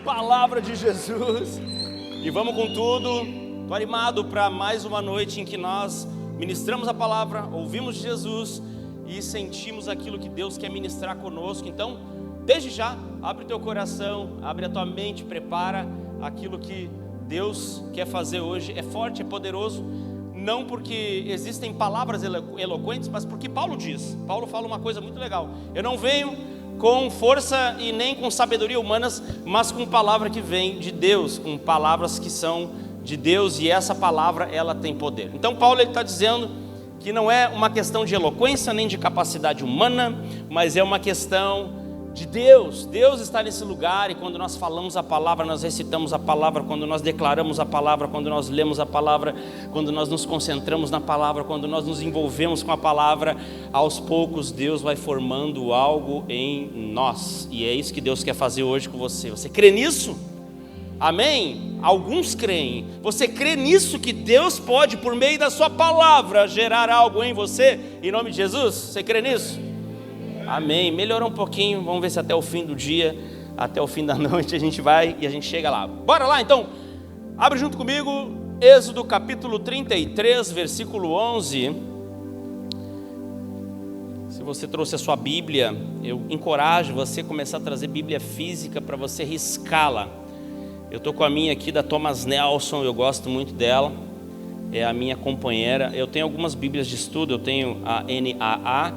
Palavra de Jesus. E vamos com tudo. Estou animado para mais uma noite em que nós ministramos a palavra, ouvimos de Jesus e sentimos aquilo que Deus quer ministrar conosco. Então, desde já, abre o teu coração, abre a tua mente, prepara aquilo que Deus quer fazer hoje. É forte, é poderoso, não porque existem palavras eloquentes, mas porque Paulo diz. Paulo fala uma coisa muito legal: eu não venho com força e nem com sabedoria humanas, mas com palavra que vem de Deus, com palavras que são de Deus, e essa palavra, ela tem poder. Então Paulo está dizendo que não é uma questão de eloquência nem de capacidade humana, mas é uma questão de Deus. Deus está nesse lugar, e quando nós falamos a palavra, nós recitamos a palavra, quando nós declaramos a palavra, quando nós lemos a palavra, quando nós nos concentramos na palavra, quando nós nos envolvemos com a palavra, aos poucos Deus vai formando algo em nós, e é isso que Deus quer fazer hoje com você. Você crê nisso? Amém? Alguns creem. Você crê nisso, que Deus pode, por meio da sua palavra, gerar algo em você, em nome de Jesus? Você crê nisso? Amém. Melhorou um pouquinho. Vamos ver se até o fim do dia, até o fim da noite, a gente vai e a gente chega lá. Bora lá então. Abre junto comigo Êxodo capítulo 33, versículo 11. Se você trouxe a sua Bíblia, eu encorajo você a começar a trazer Bíblia física para você riscá-la. Eu estou com a minha aqui da Thomas Nelson, eu gosto muito dela, é a minha companheira. Eu tenho algumas Bíblias de estudo, eu tenho a NAA,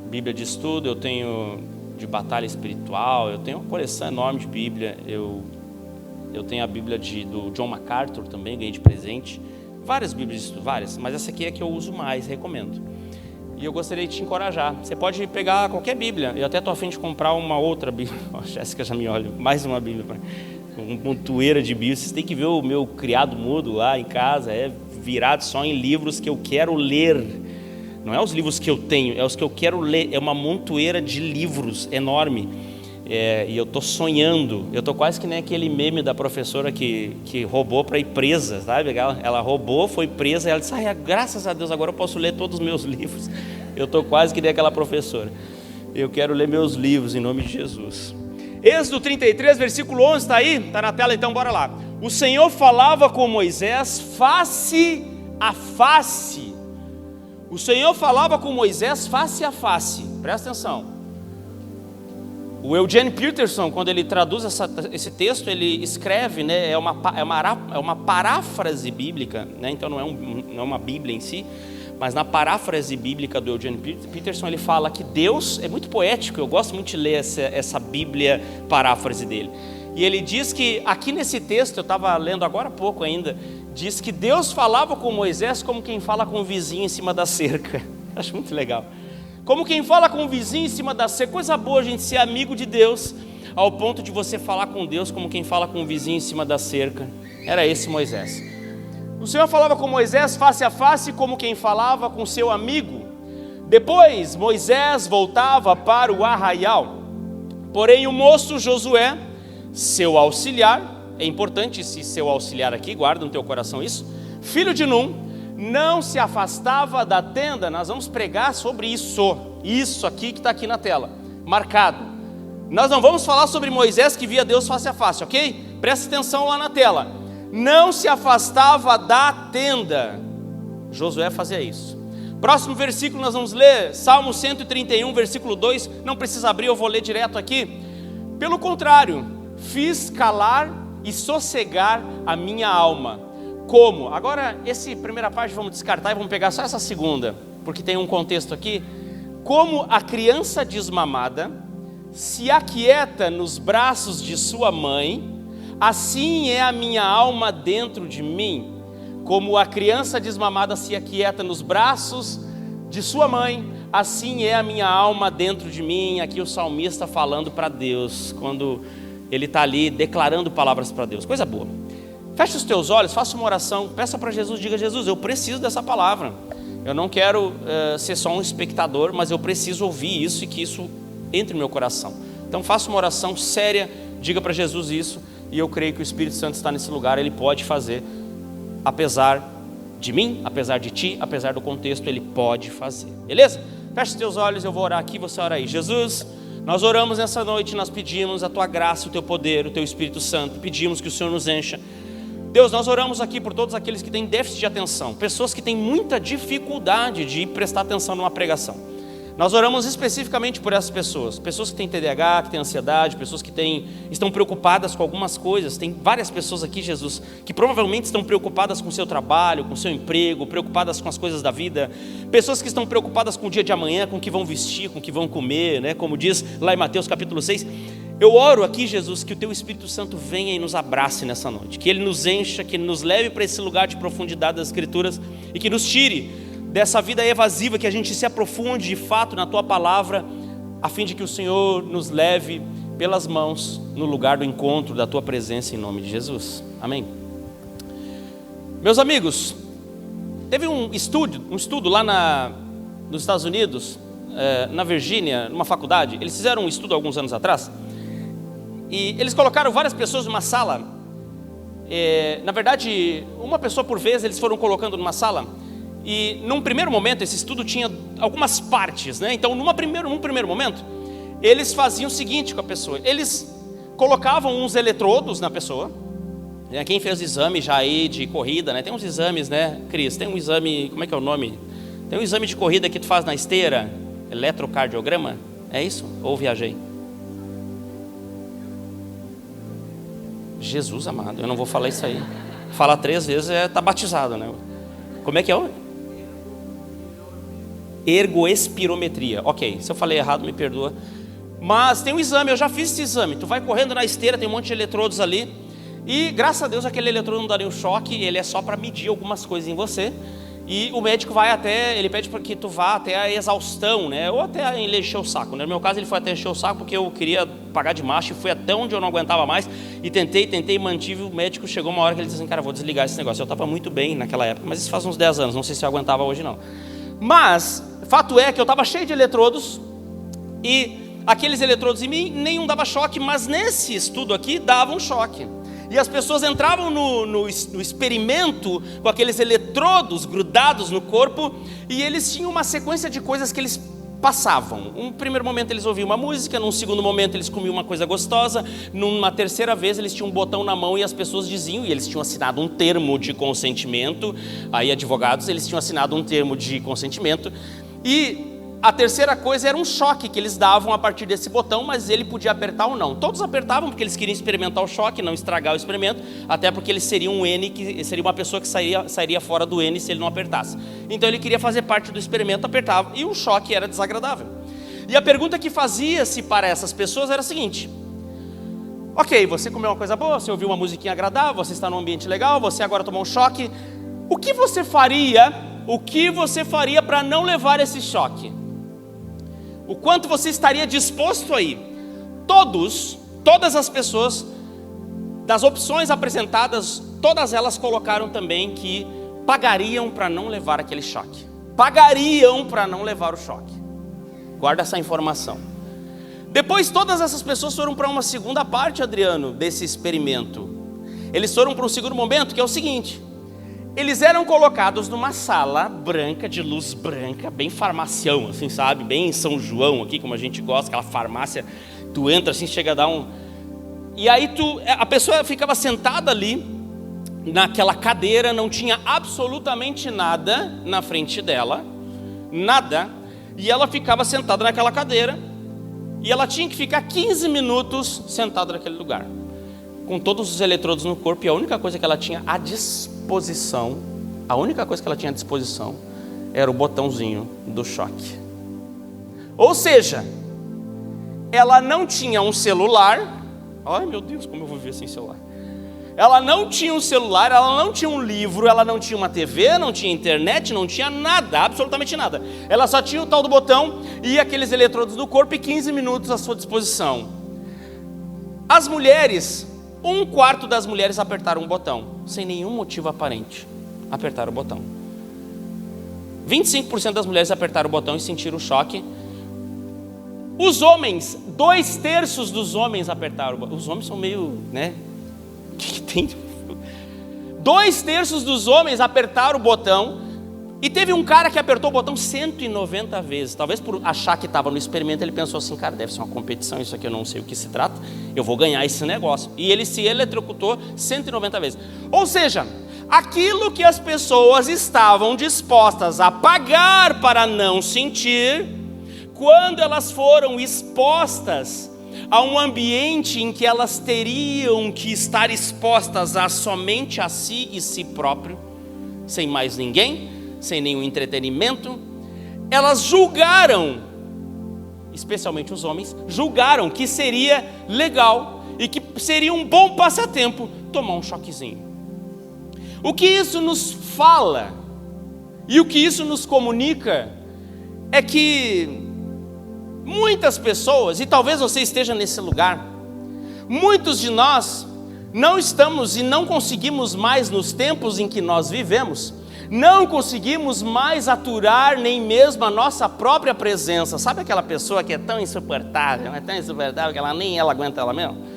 Bíblia de estudo, eu tenho de batalha espiritual, eu tenho uma coleção enorme de Bíblia, eu tenho a Bíblia do John MacArthur também, ganhei de presente, várias Bíblias de estudo, várias, mas essa aqui é a que eu uso mais, recomendo. E eu gostaria de te encorajar, você pode pegar qualquer Bíblia, eu até estou a fim de comprar uma outra Bíblia, a Jéssica já me olha, mais uma Bíblia, uma montoeira de Bíblia. Vocês têm que ver o meu criado mudo lá em casa, é virado só em livros que eu quero ler. Não é os livros que eu tenho, é os que eu quero ler. É uma montoeira de livros enorme. E eu estou sonhando. Eu estou quase que nem aquele meme da professora que roubou para ir presa, sabe? Ela roubou, foi presa, e ela disse: graças a Deus, agora eu posso ler todos os meus livros. Eu estou quase que nem aquela professora. Eu quero ler meus livros em nome de Jesus. Êxodo 33, versículo 11, está aí? Está na tela, então bora lá. O Senhor falava com Moisés face a face. O Senhor falava com Moisés face a face. Presta atenção. O Eugene Peterson, quando ele traduz esse texto, ele escreve, né, é uma paráfrase bíblica, né, então não é uma Bíblia em si, mas na paráfrase bíblica do Eugene Peterson, ele fala que Deus, é muito poético, eu gosto muito de ler essa Bíblia paráfrase dele. E ele diz que, aqui nesse texto, eu estava lendo agora há pouco ainda, diz que Deus falava com Moisés como quem fala com o vizinho em cima da cerca. Acho muito legal. Como quem fala com o vizinho em cima da cerca. Coisa boa a gente ser amigo de Deus, ao ponto de você falar com Deus como quem fala com o vizinho em cima da cerca. Era esse Moisés. O Senhor falava com Moisés face a face, como quem falava com seu amigo. Depois Moisés voltava para o arraial. Porém o moço Josué, seu auxiliar, é importante esse seu auxiliar aqui, guarda no teu coração isso, filho de Num, não se afastava da tenda. Nós vamos pregar sobre isso aqui que está aqui na tela, marcado. Nós não vamos falar sobre Moisés que via Deus face a face, ok? Presta atenção lá na tela. Não se afastava da tenda. Josué fazia isso. Próximo versículo nós vamos ler, Salmo 131, versículo 2. Não precisa abrir, eu vou ler direto aqui. Pelo contrário, fiz calar e sossegar a minha alma. Como? Agora, essa primeira parte vamos descartar e vamos pegar só essa segunda, porque tem um contexto aqui. Como a criança desmamada se aquieta nos braços de sua mãe, assim é a minha alma dentro de mim. Como a criança desmamada se aquieta nos braços de sua mãe, assim é a minha alma dentro de mim. Aqui o salmista falando para Deus, quando ele está ali declarando palavras para Deus. Coisa boa. Feche os teus olhos, faça uma oração, peça para Jesus, diga: Jesus, eu preciso dessa palavra. Eu não quero ser só um espectador, mas eu preciso ouvir isso e que isso entre no meu coração. Então faça uma oração séria, diga para Jesus isso, e eu creio que o Espírito Santo está nesse lugar. Ele pode fazer, apesar de mim, apesar de ti, apesar do contexto, Ele pode fazer, beleza? Feche os teus olhos, eu vou orar aqui, você ora aí. Jesus, Nós oramos nessa noite, nós pedimos a Tua graça, o Teu poder, o Teu Espírito Santo, pedimos que o Senhor nos encha. Deus, nós oramos aqui por todos aqueles que têm déficit de atenção, pessoas que têm muita dificuldade de prestar atenção numa pregação. Nós oramos especificamente por essas pessoas, pessoas que têm TDAH, que têm ansiedade, pessoas que estão preocupadas com algumas coisas. Tem várias pessoas aqui, Jesus, que provavelmente estão preocupadas com o seu trabalho, com o seu emprego, preocupadas com as coisas da vida, pessoas que estão preocupadas com o dia de amanhã, com o que vão vestir, com o que vão comer, né? Como diz lá em Mateus capítulo 6. Eu oro aqui, Jesus, que o Teu Espírito Santo venha e nos abrace nessa noite, que Ele nos encha, que Ele nos leve para esse lugar de profundidade das Escrituras e que nos tire dessa vida evasiva, que a gente se aprofunde de fato na Tua palavra, a fim de que o Senhor nos leve pelas mãos no lugar do encontro da Tua presença, em nome de Jesus. Amém. Meus amigos, teve um estudo lá nos Estados Unidos, na Virgínia, numa faculdade. Eles fizeram um estudo alguns anos atrás, e eles colocaram várias pessoas numa sala. Na verdade, uma pessoa por vez eles foram colocando numa sala. E num primeiro momento, esse estudo tinha algumas partes, né? Então, num primeiro momento, eles faziam o seguinte com a pessoa: eles colocavam uns eletrodos na pessoa. Quem fez exame já aí de corrida, né? Tem uns exames, né, Cris? Tem um exame, como é que é o nome? Tem um exame de corrida que tu faz na esteira, eletrocardiograma, é isso? Ou viajei? Jesus amado, eu não vou falar isso aí. Falar 3 vezes tá batizado, né? Como é que é? Ergoespirometria. Ok, se eu falei errado, me perdoa. Mas tem um exame, eu já fiz esse exame. Tu vai correndo na esteira, tem um monte de eletrodos ali. E graças a Deus aquele eletrodo não dá nenhum choque. Ele é só para medir algumas coisas em você. E o médico ele pede para que tu vá até a exaustão, né? Ou até ele encher o saco, né? No meu caso ele foi até encher o saco porque eu queria pagar de macho. E fui até onde eu não aguentava mais. E tentei, mantive. O médico chegou uma hora que ele disse assim: cara, vou desligar esse negócio. Eu estava muito bem naquela época, mas isso faz uns 10 anos. Não sei se eu aguentava hoje não. Mas fato é que eu estava cheio de eletrodos. E aqueles eletrodos em mim, nenhum dava choque. Mas nesse estudo aqui, dava um choque. E as pessoas entravam no experimento com aqueles eletrodos grudados no corpo. E eles tinham uma sequência de coisas que eles passavam. Um primeiro momento eles ouviam uma música, num segundo momento eles comiam uma coisa gostosa, numa terceira vez eles tinham um botão na mão e as pessoas diziam, e eles tinham assinado um termo de consentimento, aí advogados, eles tinham assinado um termo de consentimento, e a terceira coisa era um choque que eles davam a partir desse botão, mas ele podia apertar ou não. Todos apertavam porque eles queriam experimentar o choque, não estragar o experimento, até porque ele seria um N, que seria uma pessoa que sairia fora do N se ele não apertasse. Então ele queria fazer parte do experimento, apertava, e o choque era desagradável. E a pergunta que fazia-se para essas pessoas era a seguinte: ok, você comeu uma coisa boa, você ouviu uma musiquinha agradável, você está num ambiente legal, você agora tomou um choque. O que você faria para não levar esse choque? O quanto você estaria disposto a ir? Todas as pessoas, das opções apresentadas, todas elas colocaram também que pagariam para não levar aquele choque. Pagariam para não levar o choque. Guarda essa informação. Depois todas essas pessoas foram para uma segunda parte, Adriano, desse experimento. Eles foram para um segundo momento, que é o seguinte: eles eram colocados numa sala branca, de luz branca, bem farmacião, assim, sabe? Bem São João aqui, como a gente gosta, aquela farmácia. Tu entra assim, chega a dar um... E aí a pessoa ficava sentada ali, naquela cadeira, não tinha absolutamente nada na frente dela, nada. E ela ficava sentada naquela cadeira, e ela tinha que ficar 15 minutos sentada naquele lugar, com todos os eletrodos no corpo, e a única coisa que ela tinha à disposição, era o botãozinho do choque. Ou seja, ela não tinha um celular. Ai meu Deus, como eu vou viver sem celular? Ela não tinha um celular, ela não tinha um livro, ela não tinha uma TV, não tinha internet, não tinha nada, absolutamente nada. Ela só tinha o tal do botão e aqueles eletrodos no corpo e 15 minutos à sua disposição. As mulheres... 1/4 das mulheres apertaram o botão, sem nenhum motivo aparente. Apertaram o botão. 25% das mulheres apertaram o botão e sentiram o choque. Os homens, 2/3 dos homens apertaram o botão. Os homens são meio, né? O que tem? 2/3 dos homens apertaram o botão. E teve um cara que apertou o botão 190 vezes. Talvez por achar que estava no experimento, ele pensou assim, cara, deve ser uma competição, isso aqui eu não sei o que se trata, eu vou ganhar esse negócio. E ele se eletrocutou 190 vezes. Ou seja, aquilo que as pessoas estavam dispostas a pagar para não sentir, quando elas foram expostas a um ambiente em que elas teriam que estar expostas a somente a si e si próprio, sem mais ninguém, sem nenhum entretenimento, elas julgaram, especialmente os homens, julgaram que seria legal e que seria um bom passatempo tomar um choquezinho. O que isso nos fala e o que isso nos comunica é que muitas pessoas, e talvez você esteja nesse lugar, muitos de nós não estamos e não conseguimos mais nos tempos em que nós vivemos, não conseguimos mais aturar nem mesmo a nossa própria presença. Sabe aquela pessoa que é tão insuportável, é tão insuportável que nem ela aguenta ela mesma?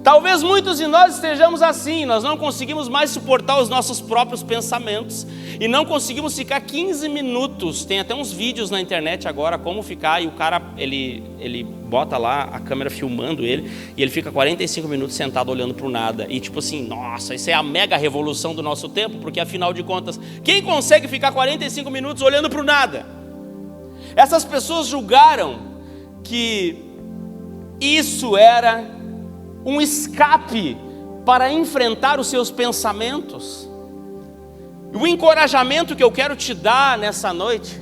Talvez muitos de nós estejamos assim, nós não conseguimos mais suportar os nossos próprios pensamentos e não conseguimos ficar 15 minutos, tem até uns vídeos na internet agora como ficar, e o cara, ele bota lá a câmera filmando ele, e ele fica 45 minutos sentado olhando para o nada, e tipo assim, nossa, isso é a mega revolução do nosso tempo, porque afinal de contas, quem consegue ficar 45 minutos olhando para o nada? Essas pessoas julgaram que isso era um escape para enfrentar os seus pensamentos. O encorajamento que eu quero te dar nessa noite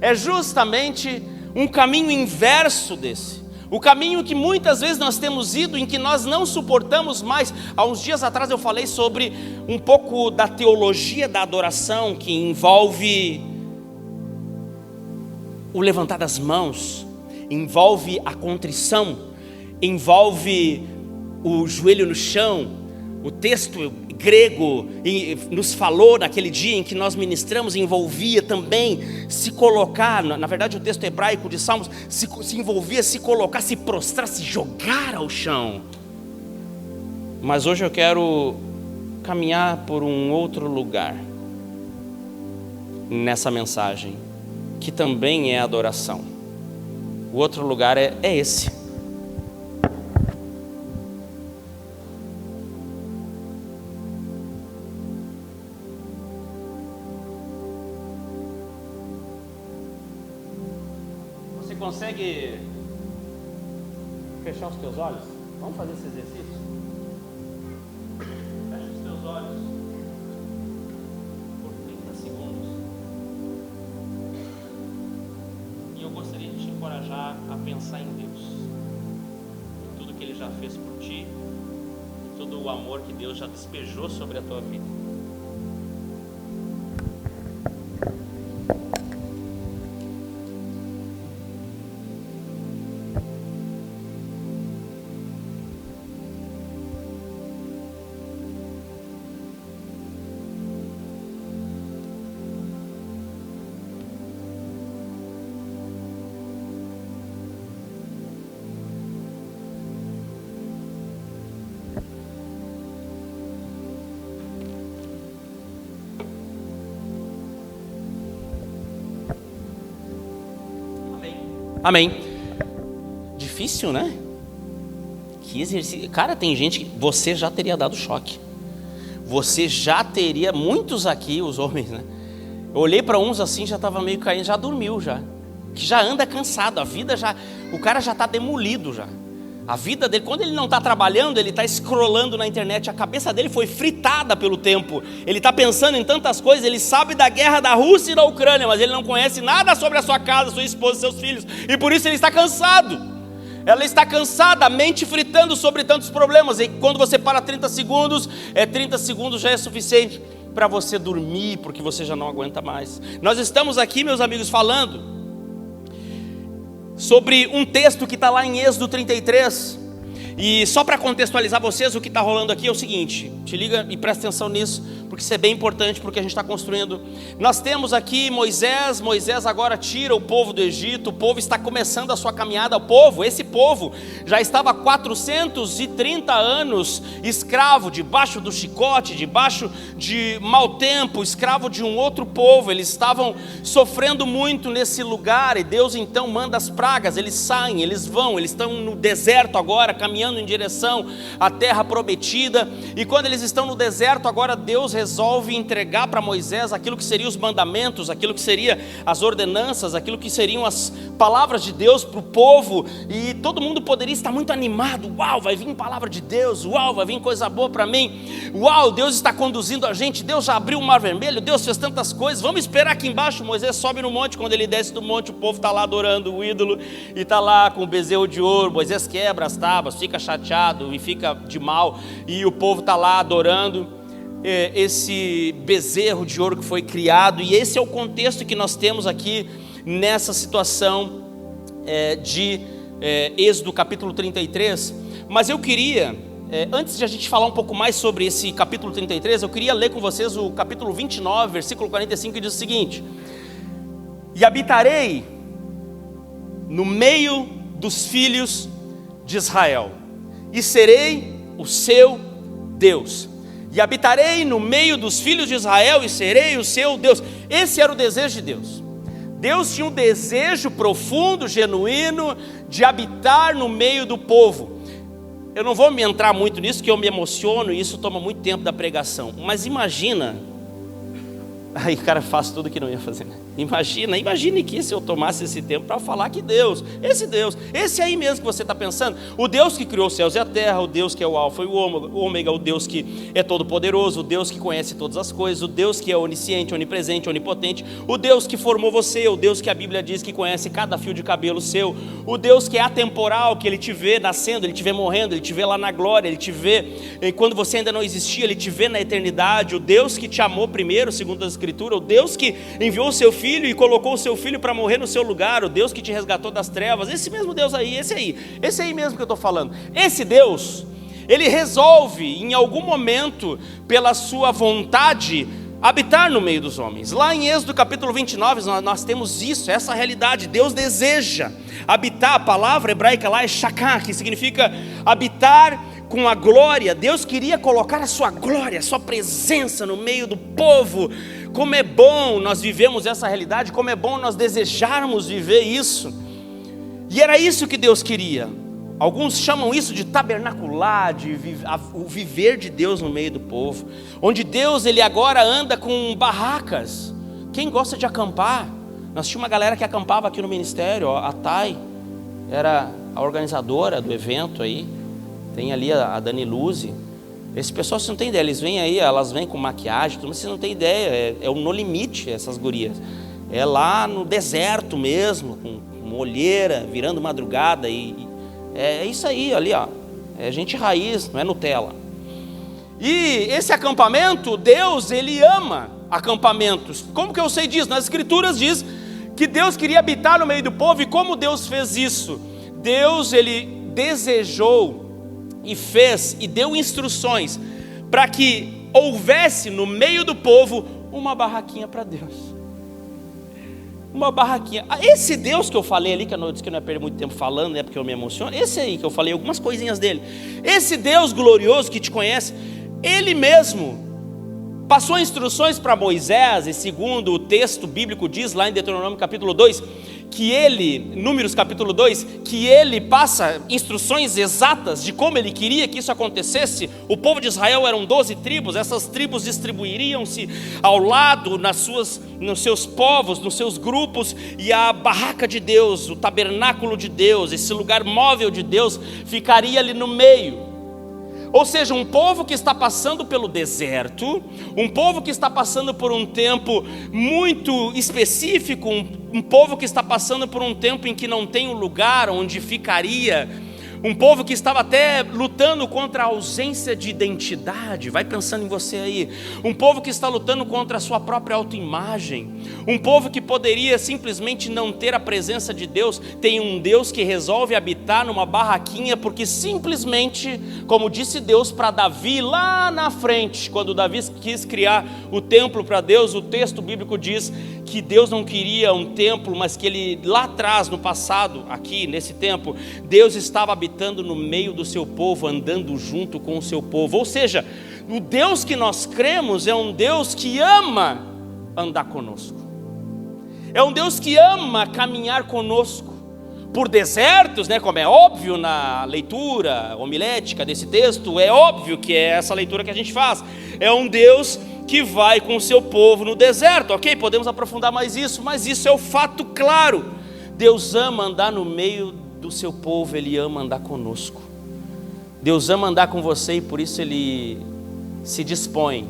é justamente um caminho inverso desse. O caminho que muitas vezes nós temos ido, em que nós não suportamos mais. Há uns dias atrás eu falei sobre um pouco da teologia da adoração, que envolve o levantar das mãos, envolve a contrição, envolve o joelho no chão. O texto grego nos falou naquele dia em que nós ministramos, envolvia também se colocar, na verdade o texto hebraico de Salmos se envolvia se colocar, se prostrar, se jogar ao chão. Mas hoje eu quero caminhar por um outro lugar nessa mensagem, que também é adoração. O outro lugar é esse. Consegue fechar os teus olhos? Vamos fazer esse exercício? Fecha os teus olhos por 30 segundos. E eu gostaria de te encorajar a pensar em Deus, em tudo que Ele já fez por ti, em todo o amor que Deus já despejou sobre a tua vida. Amém. Difícil, né? Que exercício. Cara, tem gente que você já teria dado choque. Você já teria, muitos aqui, os homens, né? Eu olhei para uns assim, já estava meio caindo, já dormiu já. Que já anda cansado, a vida já, o cara já está demolido já. A vida dele, quando ele não está trabalhando, ele está scrollando na internet, a cabeça dele foi fritada pelo tempo. Ele está pensando em tantas coisas, ele sabe da guerra da Rússia e da Ucrânia, mas ele não conhece nada sobre a sua casa, sua esposa, seus filhos, e por isso ele está cansado. Ela está cansada, a mente fritando sobre tantos problemas, e quando você para 30 segundos, 30 segundos já é suficiente para você dormir, porque você já não aguenta mais. Nós estamos aqui, meus amigos, falando sobre um texto que está lá em Êxodo 33, E só para contextualizar vocês, o que está rolando aqui é o seguinte, te liga e presta atenção nisso, porque isso é bem importante porque a gente está construindo. Nós temos aqui Moisés agora tira o povo do Egito, o povo está começando a sua caminhada. Esse povo já estava há 430 anos escravo, debaixo do chicote, debaixo de mau tempo, escravo de um outro povo. Eles estavam sofrendo muito nesse lugar, e Deus então manda as pragas. Eles saem, eles vão, eles estão no deserto agora, caminhando em direção à terra prometida. E quando eles estão no deserto agora, Deus resolve entregar para Moisés aquilo que seriam os mandamentos, aquilo que seriam as ordenanças, aquilo que seriam as palavras de Deus para o povo. E todo mundo poderia estar muito animado: uau, vai vir palavra de Deus, uau, vai vir coisa boa para mim, uau, Deus está conduzindo a gente, Deus já abriu o mar vermelho, Deus fez tantas coisas, vamos esperar aqui embaixo. Moisés sobe no monte, quando ele desce do monte, o povo está lá adorando o ídolo, e está lá com o bezerro de ouro. Moisés quebra as tábuas, fica chateado e fica de mal, e o povo está lá adorando esse bezerro de ouro que foi criado. E esse é o contexto que nós temos aqui nessa situação de Êxodo capítulo 33. Mas eu queria, antes de a gente falar um pouco mais sobre esse capítulo 33, eu queria ler com vocês o capítulo 29, versículo 45, que diz o seguinte: e habitarei no meio dos filhos de Israel, e serei o seu Deus. E habitarei no meio dos filhos de Israel, e serei o seu Deus. Esse era o desejo de Deus. Deus tinha um desejo profundo, genuíno, de habitar no meio do povo. Eu não vou me entrar muito nisso, que eu me emociono, e isso toma muito tempo da pregação. Mas imagina, aí o cara faz tudo que não ia fazer, né? Imagine que se eu tomasse esse tempo para falar que Deus, esse aí mesmo que você está pensando, o Deus que criou os céus e a terra, o Deus que é o alfa e o ômega, o Deus que é todo poderoso, o Deus que conhece todas as coisas, o Deus que é onisciente, onipresente, onipotente, o Deus que formou você, o Deus que a Bíblia diz que conhece cada fio de cabelo seu, o Deus que é atemporal, que Ele te vê nascendo, Ele te vê morrendo, Ele te vê lá na glória, Ele te vê quando você ainda não existia, Ele te vê na eternidade, o Deus que te amou primeiro, segundo as Escrituras, o Deus que enviou o seu Filho e colocou o seu Filho para morrer no seu lugar, o Deus que te resgatou das trevas. Esse mesmo Deus aí, esse aí mesmo que eu estou falando. Esse Deus, Ele resolve em algum momento, pela sua vontade, habitar no meio dos homens. Lá em Êxodo capítulo 29, nós temos isso, essa realidade. Deus deseja habitar. A palavra hebraica lá é shakah, que significa habitar com a glória. Deus queria colocar a sua glória, a sua presença no meio do povo. Como é bom nós vivemos essa realidade, como é bom nós desejarmos viver isso. E era isso que Deus queria. Alguns chamam isso de tabernacular, o viver de Deus no meio do povo, onde Deus, Ele agora anda com barracas. Quem gosta de acampar? Nós tínhamos uma galera que acampava aqui no ministério, a Thay era a organizadora do evento aí. Tem ali a Dani Luzi. Esse pessoal, você não tem ideia, eles vêm aí, elas vêm com maquiagem, mas você não tem ideia, é o No Limite essas gurias. É lá no deserto mesmo, com olheira, virando madrugada, e é isso aí, ali ó, é gente raiz, não é Nutella. E esse acampamento, Deus, Ele ama acampamentos. Como que eu sei disso? Nas Escrituras diz que Deus queria habitar no meio do povo. E como Deus fez isso? Deus, Ele desejou e fez e deu instruções para que houvesse no meio do povo uma barraquinha para Deus. Uma barraquinha. Esse Deus que eu falei ali, que eu disse que eu não ia perder muito tempo falando, né, porque eu me emociono. Esse aí que eu falei algumas coisinhas dele. Esse Deus glorioso que te conhece, Ele mesmo passou instruções para Moisés, e segundo o texto bíblico diz lá em Deuteronômio capítulo 2, que ele, Números capítulo 2, que ele passa instruções exatas de como ele queria que isso acontecesse. O povo de Israel eram 12 tribos, essas tribos distribuiriam-se ao lado nos seus povos, nos seus grupos, e a barraca de Deus, o tabernáculo de Deus, esse lugar móvel de Deus, ficaria ali no meio. Ou seja, um povo que está passando pelo deserto, um povo que está passando por um tempo muito específico, um povo que está passando por um tempo em que não tem um lugar onde ficaria Um povo que estava até lutando contra a ausência de identidade. Vai pensando em você aí. Um povo que está lutando contra a sua própria autoimagem. Um povo que poderia simplesmente não ter a presença de Deus. Tem um Deus que resolve habitar numa barraquinha, porque simplesmente, como disse Deus para Davi lá na frente, quando Davi quis criar o templo para Deus, o texto bíblico diz que Deus não queria um templo, mas que ele lá atrás, no passado, aqui nesse tempo, Deus estava habitando no meio do seu povo, andando junto com o seu povo. Ou seja, o Deus que nós cremos é um Deus que ama andar conosco. É um Deus que ama caminhar conosco por desertos, né? Como é óbvio na leitura homilética desse texto, é óbvio que é essa leitura que a gente faz. É um Deus que vai com o seu povo no deserto, ok? Podemos aprofundar mais isso, mas isso é o fato claro. Deus ama andar no meio do seu povo, Ele ama andar conosco. Deus ama andar com você e por isso Ele se dispõe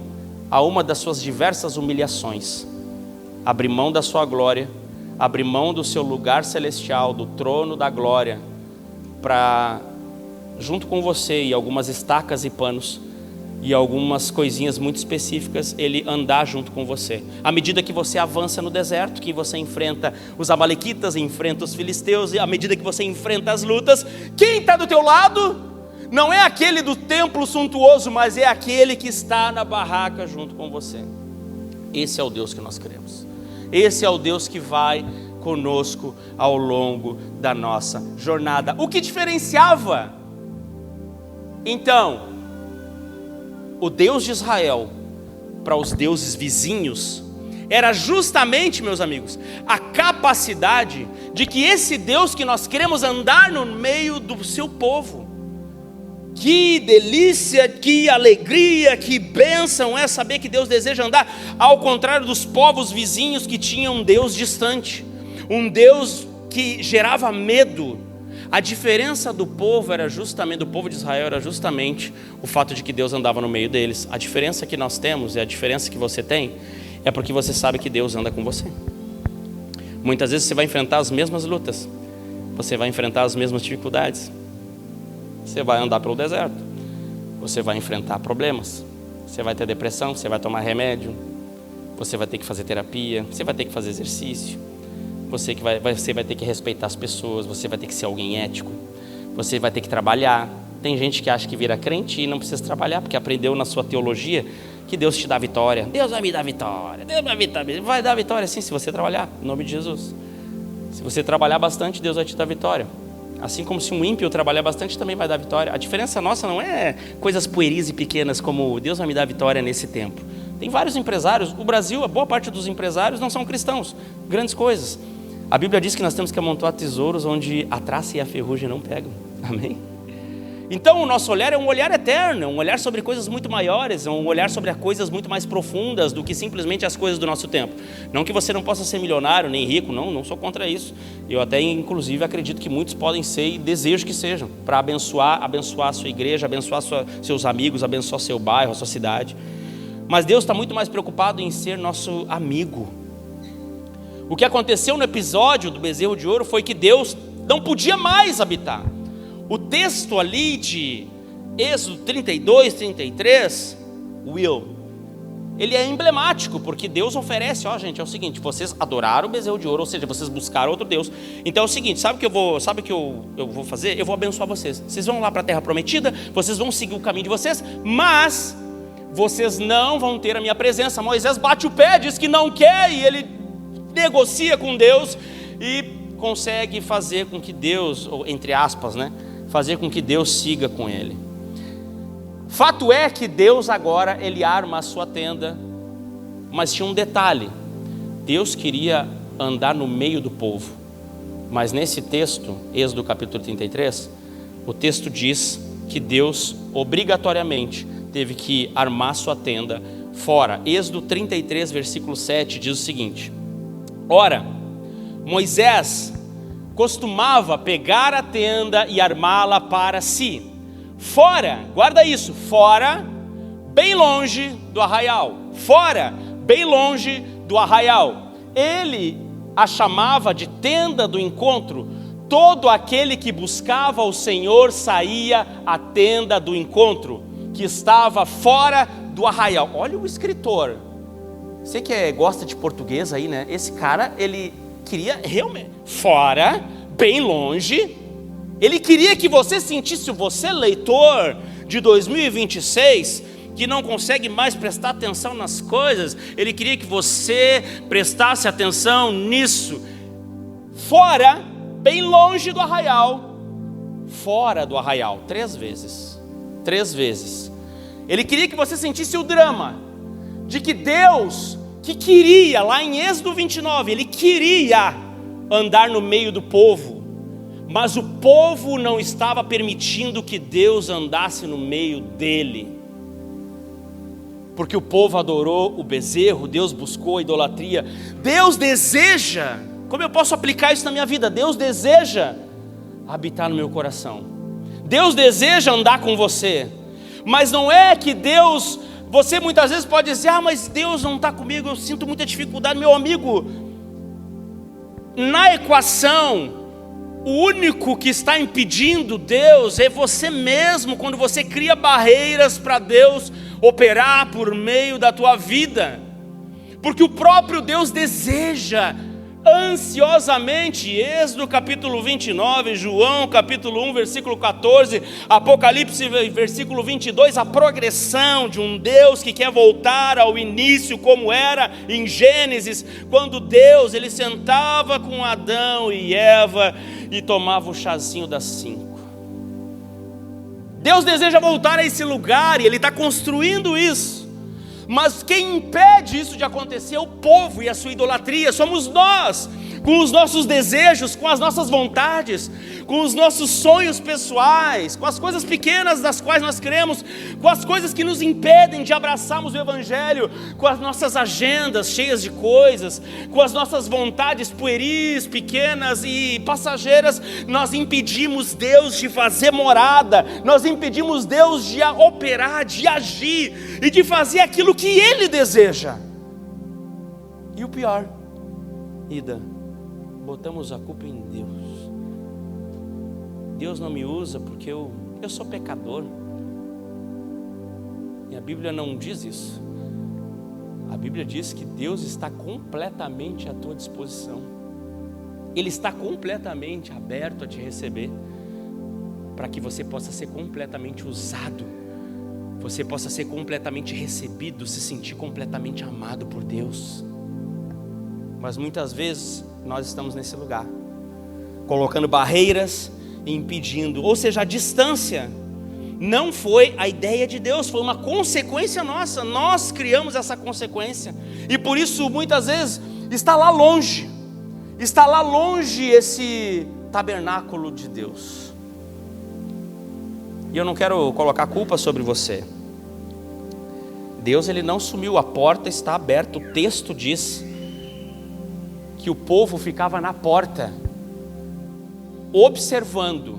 a uma das suas diversas humilhações, abrir mão da sua glória, abrir mão do seu lugar celestial, do trono da glória, para, junto com você e algumas estacas e panos, e algumas coisinhas muito específicas, Ele andar junto com você. À medida que você avança no deserto, que você enfrenta os amalequitas, enfrenta os filisteus, e à medida que você enfrenta as lutas, quem está do teu lado não é aquele do templo suntuoso, mas é aquele que está na barraca junto com você. Esse é o Deus que nós queremos. Esse é o Deus que vai conosco ao longo da nossa jornada. O que diferenciava, então, o Deus de Israel para os deuses vizinhos era justamente, meus amigos, a capacidade de que esse Deus que nós queremos andar no meio do seu povo. Que delícia, que alegria, que bênção é saber que Deus deseja andar, ao contrário dos povos vizinhos que tinham um Deus distante, um Deus que gerava medo. A diferença do povo do povo de Israel era justamente o fato de que Deus andava no meio deles. A diferença que nós temos e a diferença que você tem é porque você sabe que Deus anda com você. Muitas vezes você vai enfrentar as mesmas lutas, você vai enfrentar as mesmas dificuldades, você vai andar pelo deserto, você vai enfrentar problemas, você vai ter depressão, você vai tomar remédio, você vai ter que fazer terapia, você vai ter que fazer exercício. Você vai ter que respeitar as pessoas, você vai ter que ser alguém ético, você vai ter que trabalhar. Tem gente que acha que vira crente e não precisa trabalhar, porque aprendeu na sua teologia que Deus te dá vitória. Deus vai me dar vitória, Deus vai dar vitória sim, se você trabalhar, em nome de Jesus. Se você trabalhar bastante, Deus vai te dar vitória. Assim como se um ímpio trabalhar bastante, também vai dar vitória. A diferença nossa não é coisas pueris e pequenas como Deus vai me dar vitória nesse tempo. Tem vários empresários, o Brasil, a boa parte dos empresários não são cristãos, grandes coisas. A Bíblia diz que nós temos que amontoar tesouros onde a traça e a ferrugem não pegam. Amém? Então o nosso olhar é um olhar eterno, é um olhar sobre coisas muito maiores, é um olhar sobre coisas muito mais profundas do que simplesmente as coisas do nosso tempo. Não que você não possa ser milionário nem rico, não sou contra isso. Eu até inclusive acredito que muitos podem ser e desejo que sejam, para abençoar a sua igreja, abençoar seus amigos, abençoar seu bairro, a sua cidade. Mas Deus está muito mais preocupado em ser nosso amigo. O que aconteceu no episódio do bezerro de ouro foi que Deus não podia mais habitar. O texto ali de Êxodo 32, 33, ele é emblemático, porque Deus oferece, gente, é o seguinte, vocês adoraram o bezerro de ouro, ou seja, vocês buscaram outro Deus. Então é o seguinte, sabe o que eu vou fazer? Eu vou abençoar vocês. Vocês vão lá para a terra prometida, vocês vão seguir o caminho de vocês, mas vocês não vão ter a minha presença. Moisés bate o pé, diz que não quer, e ele negocia com Deus e consegue fazer com que Deus, ou entre aspas, fazer com que Deus siga com ele. Fato é que Deus agora, ele arma a sua tenda, mas tinha um detalhe: Deus queria andar no meio do povo. Mas nesse texto, Êxodo capítulo 33, o texto diz que Deus obrigatoriamente teve que armar sua tenda fora. Êxodo 33, versículo 7 diz o seguinte: ora, Moisés costumava pegar a tenda e armá-la para si, fora, guarda isso, fora, bem longe do arraial, fora, bem longe do arraial. Ele a chamava de tenda do encontro, todo aquele que buscava o Senhor saía à tenda do encontro, que estava fora do arraial. Olha o escritor. Você que gosta de português aí, né? Esse cara, ele queria realmente, fora, bem longe, ele queria que você sentisse, você leitor de 2026, que não consegue mais prestar atenção nas coisas, ele queria que você prestasse atenção nisso. Fora, bem longe do arraial, fora do arraial, 3 vezes, 3 vezes. Ele queria que você sentisse o drama, de que Deus, que queria, lá em Êxodo 29, Ele queria andar no meio do povo, mas o povo não estava permitindo que Deus andasse no meio dele, porque o povo adorou o bezerro, Deus buscou a idolatria. Deus deseja, como eu posso aplicar isso na minha vida? Deus deseja habitar no meu coração, Deus deseja andar com você, mas não é que Deus, você muitas vezes pode dizer, mas Deus não está comigo, eu sinto muita dificuldade. Meu amigo, na equação, o único que está impedindo Deus é você mesmo, quando você cria barreiras para Deus operar por meio da tua vida, porque o próprio Deus deseja ansiosamente. Êxodo capítulo 29, João capítulo 1 versículo 14, Apocalipse versículo 22, a progressão de um Deus que quer voltar ao início, como era em Gênesis, quando Deus, ele sentava com Adão e Eva e tomava o chazinho das 5. Deus deseja voltar a esse lugar e Ele está construindo isso, mas quem impede isso de acontecer é o povo e a sua idolatria. Somos nós, com os nossos desejos, com as nossas vontades, com os nossos sonhos pessoais, com as coisas pequenas das quais nós cremos, com as coisas que nos impedem de abraçarmos o Evangelho, com as nossas agendas cheias de coisas, com as nossas vontades pueris, pequenas e passageiras. Nós impedimos Deus de fazer morada, nós impedimos Deus de operar, de agir e de fazer aquilo que Ele deseja. E o pior, Ida, botamos a culpa em Deus. Deus não me usa porque eu sou pecador. E a Bíblia não diz isso. A Bíblia diz que Deus está completamente à tua disposição. Ele está completamente aberto a te receber, para que você possa ser completamente usado, você possa ser completamente recebido, se sentir completamente amado por Deus. Mas muitas vezes nós estamos nesse lugar, colocando barreiras e impedindo. Ou seja, a distância não foi a ideia de Deus, foi uma consequência nossa. Nós criamos essa consequência, e por isso muitas vezes está lá longe esse tabernáculo de Deus. E eu não quero colocar culpa sobre você. Deus, ele não sumiu, a porta está aberta. O texto diz que o povo ficava na porta, observando,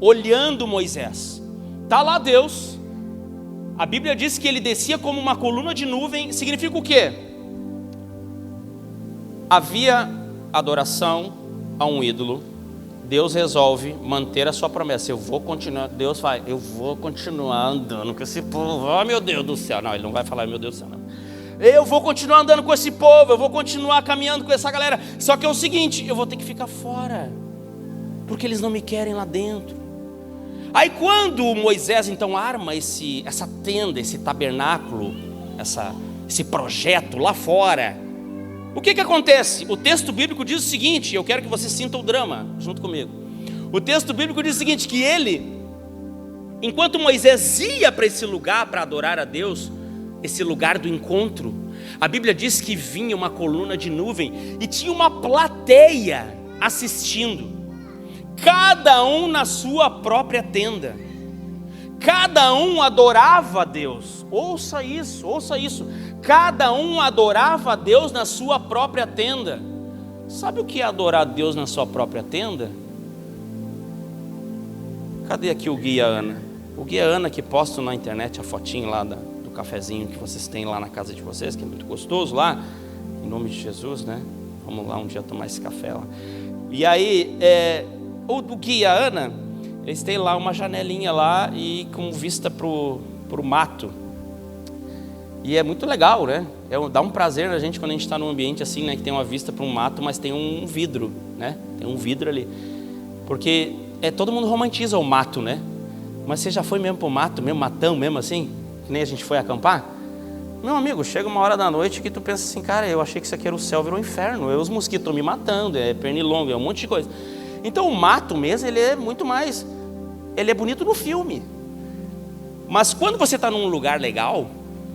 olhando Moisés. Está lá Deus. A Bíblia diz que ele descia como uma coluna de nuvem. Significa o quê? Havia adoração a um ídolo. Deus resolve manter a sua promessa. Eu vou continuar, Deus vai, eu vou continuar andando com esse povo. Oh, meu Deus do céu. Não, ele não vai falar meu Deus do céu, não. Eu vou continuar andando com esse povo, eu vou continuar caminhando com essa galera. Só que é o seguinte, eu vou ter que ficar fora, porque eles não me querem lá dentro. Aí quando Moisés então arma essa tenda, esse tabernáculo, esse projeto lá fora, o que acontece? O texto bíblico diz o seguinte, eu quero que você sinta o drama junto comigo. O texto bíblico diz o seguinte, que ele, enquanto Moisés ia para esse lugar para adorar a Deus, esse lugar do encontro, a Bíblia diz que vinha uma coluna de nuvem e tinha uma plateia assistindo, cada um na sua própria tenda, cada um adorava a Deus. Ouça isso, cada um adorava a Deus na sua própria tenda. Sabe o que é adorar a Deus na sua própria tenda? Cadê aqui o Guia Ana? O Guia Ana que posta na internet a fotinho lá do cafezinho que vocês têm lá na casa de vocês, que é muito gostoso lá, em nome de Jesus, né? Vamos lá um dia tomar esse café lá. E aí, o Gui e a Ana, eles têm lá uma janelinha lá e com vista pro mato. E é muito legal, né? Dá um prazer na gente quando a gente está num ambiente assim, né? Que tem uma vista para um mato, mas tem um vidro, né? Tem um vidro ali. Porque todo mundo romantiza o mato, né? Mas você já foi mesmo pro mato, mesmo matão, mesmo assim? Que nem a gente foi acampar? Meu amigo, chega uma hora da noite que tu pensa assim, cara, eu achei que isso aqui era o céu, virou o inferno. Os mosquitos estão me matando, pernilongo, um monte de coisa. Então o mato mesmo, ele é muito mais... Ele é bonito no filme. Mas quando você está num lugar legal,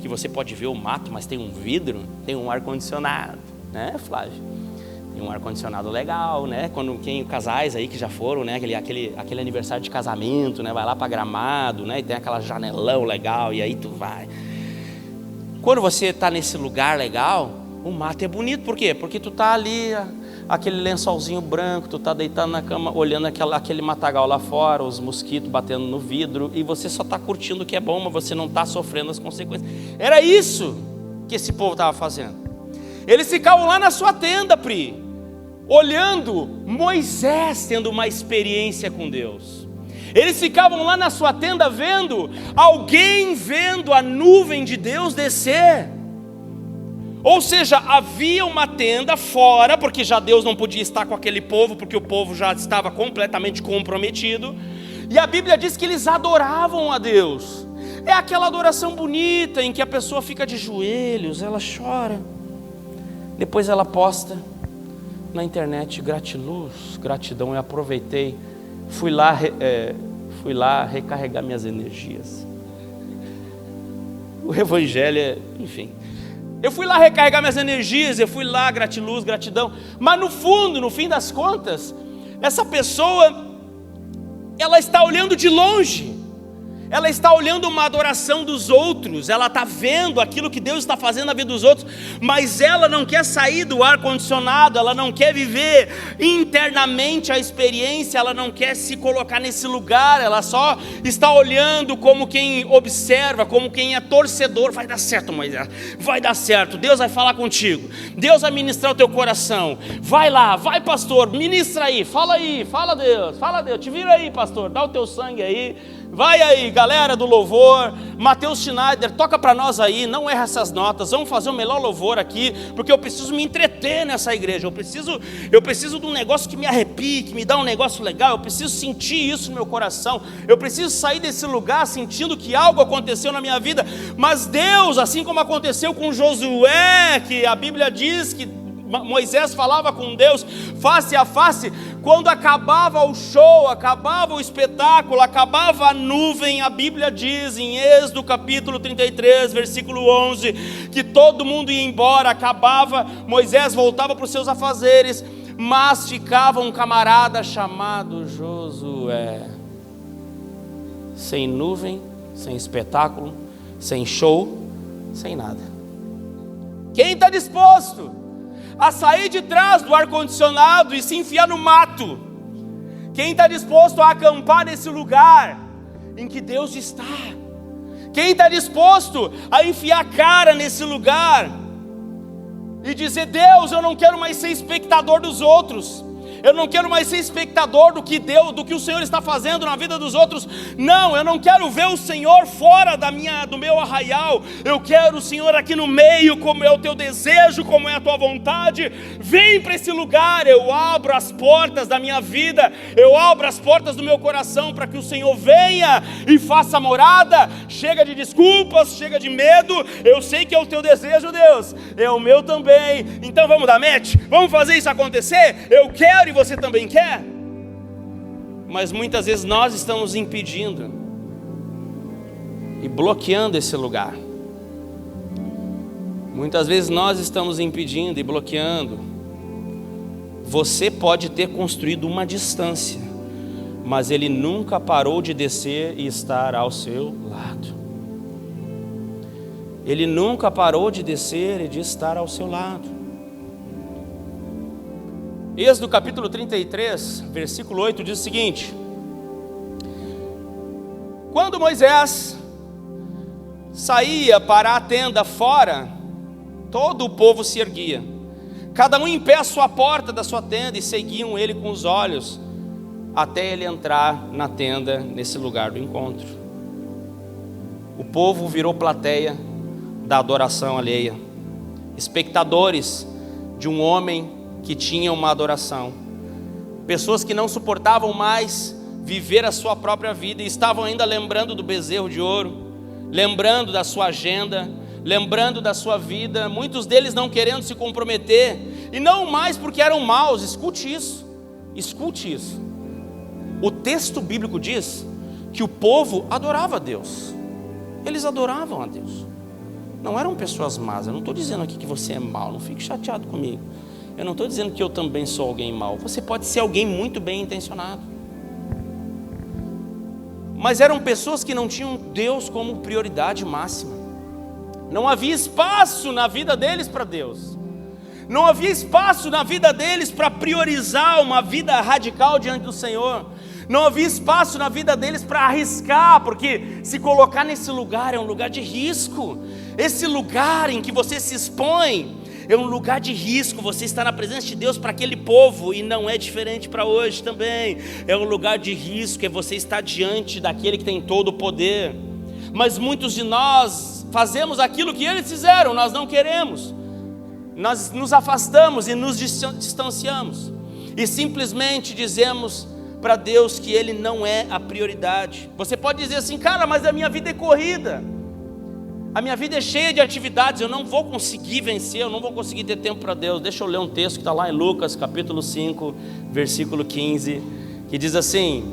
que você pode ver o mato, mas tem um vidro, tem um ar-condicionado, né, Flávio? Tem um ar-condicionado legal, né? Quando casais aí que já foram, né? Aquele aniversário de casamento, né? Vai lá para Gramado, né? E tem aquela janelão legal, e aí tu vai. Quando você está nesse lugar legal, o mato é bonito, por quê? Porque tu tá ali, aquele lençolzinho branco, tu tá deitado na cama, olhando aquele matagal lá fora, os mosquitos batendo no vidro, e você só tá curtindo o que é bom, mas você não tá sofrendo as consequências. Era isso que esse povo estava fazendo. Eles ficavam lá na sua tenda, Pri, olhando Moisés tendo uma experiência com Deus. Eles ficavam lá na sua tenda vendo alguém vendo a nuvem de Deus descer. Ou seja, havia uma tenda fora, porque já Deus não podia estar com aquele povo, porque o povo já estava completamente comprometido. E a Bíblia diz que eles adoravam a Deus. É aquela adoração bonita em que a pessoa fica de joelhos, ela chora. Depois ela posta na internet, gratiluz, gratidão, eu aproveitei. Fui lá recarregar minhas energias. O evangelho enfim. Eu fui lá recarregar minhas energias, eu fui lá, gratiluz, gratidão. Mas no fundo, no fim das contas, essa pessoa, ela está olhando de longe. Ela está olhando uma adoração dos outros, ela está vendo aquilo que Deus está fazendo na vida dos outros, mas ela não quer sair do ar-condicionado, ela não quer viver internamente a experiência, ela não quer se colocar nesse lugar, ela só está olhando como quem observa, como quem é torcedor. Vai dar certo, Moisés, vai dar certo, Deus vai falar contigo, Deus vai ministrar o teu coração, vai lá, vai pastor, ministra aí, fala Deus, te vira aí pastor, dá o teu sangue aí. Vai aí, galera do louvor, Matheus Schneider, toca para nós aí, não erra essas notas, vamos fazer o melhor louvor aqui, porque eu preciso me entreter nessa igreja, eu preciso de um negócio que me arrepie, que me dá um negócio legal, eu preciso sentir isso no meu coração, eu preciso sair desse lugar sentindo que algo aconteceu na minha vida. Mas Deus, assim como aconteceu com Josué, que a Bíblia diz que Moisés falava com Deus face a face, quando acabava o show, acabava o espetáculo, acabava a nuvem, a Bíblia diz em Êxodo capítulo 33, versículo 11, que todo mundo ia embora, acabava, Moisés voltava para os seus afazeres, mas ficava um camarada chamado Josué, sem nuvem, sem espetáculo, sem show, sem nada. Quem está disposto a sair de trás do ar-condicionado e se enfiar no mato? Quem está disposto a acampar nesse lugar em que Deus está? Quem está disposto a enfiar a cara nesse lugar e dizer: Deus, eu não quero mais ser espectador dos outros, eu não quero mais ser espectador do que o Senhor está fazendo na vida dos outros. Não, eu não quero ver o Senhor fora do meu arraial. Eu quero o Senhor aqui no meio, como é o teu desejo, como é a tua vontade. Vem para esse lugar. Eu abro as portas da minha vida, eu abro as portas do meu coração para que o Senhor venha e faça morada. Chega de desculpas, chega de medo. Eu sei que é o teu desejo, Deus, é o meu também. Então vamos dar match? Vamos fazer isso acontecer? Eu quero e você também quer? Mas muitas vezes nós estamos impedindo e bloqueando esse lugar. Muitas vezes nós estamos impedindo e bloqueando. Você pode ter construído uma distância, mas ele nunca parou de descer e estar ao seu lado. Ele nunca parou de descer e de estar ao seu lado. Êxodo capítulo 33, versículo 8 diz o seguinte: quando Moisés saía para a tenda fora, todo o povo se erguia, cada um em pé à sua porta da sua tenda, e seguiam ele com os olhos, até ele entrar na tenda, nesse lugar do encontro. O povo virou plateia da adoração alheia, espectadores de um homem que tinha uma adoração, pessoas que não suportavam mais viver a sua própria vida e estavam ainda lembrando do bezerro de ouro, lembrando da sua agenda, lembrando da sua vida, muitos deles não querendo se comprometer, e não mais porque eram maus. Escute isso, escute isso. O texto bíblico diz que o povo adorava a Deus, eles adoravam a Deus, não eram pessoas más. Eu não estou dizendo aqui que você é mau, não fique chateado comigo. Eu não estou dizendo que eu também sou alguém mau. Você pode ser alguém muito bem intencionado, mas eram pessoas que não tinham Deus como prioridade máxima. Não havia espaço na vida deles para Deus, não havia espaço na vida deles para priorizar uma vida radical diante do Senhor. Não havia espaço na vida deles para arriscar, porque se colocar nesse lugar é um lugar de risco. Esse lugar em que você se expõe é um lugar de risco. Você está na presença de Deus para aquele povo, e não é diferente para hoje também. É um lugar de risco, é você estar diante daquele que tem todo o poder. Mas muitos de nós fazemos aquilo que eles fizeram, nós não queremos. Nós nos afastamos e nos distanciamos, e simplesmente dizemos para Deus que Ele não é a prioridade. Você pode dizer assim: cara, mas a minha vida é corrida, a minha vida é cheia de atividades, eu não vou conseguir vencer, eu não vou conseguir ter tempo para Deus. Deixa eu ler um texto que está lá em Lucas capítulo 5, versículo 15, que diz assim,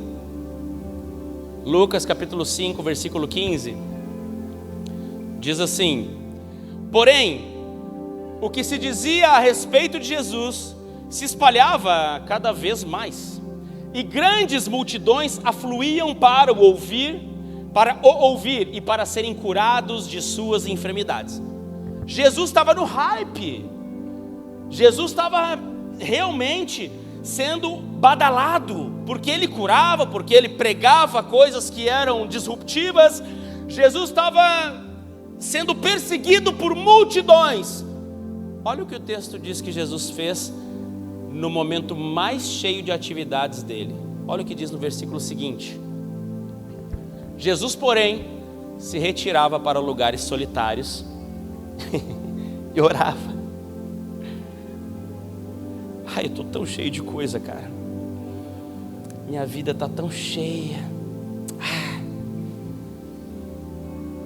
Lucas capítulo 5, versículo 15, diz assim: porém, o que se dizia a respeito de Jesus se espalhava cada vez mais, e grandes multidões afluíam para o ouvir e para serem curados de suas enfermidades. Jesus estava no hype, Jesus estava realmente sendo badalado, porque ele curava, porque ele pregava coisas que eram disruptivas. Jesus estava sendo perseguido por multidões. Olha o que o texto diz que Jesus fez no momento mais cheio de atividades dele. Olha o que diz no versículo seguinte: Jesus, porém, se retirava para lugares solitários e orava. Ai, eu estou tão cheio de coisa, cara. Minha vida está tão cheia.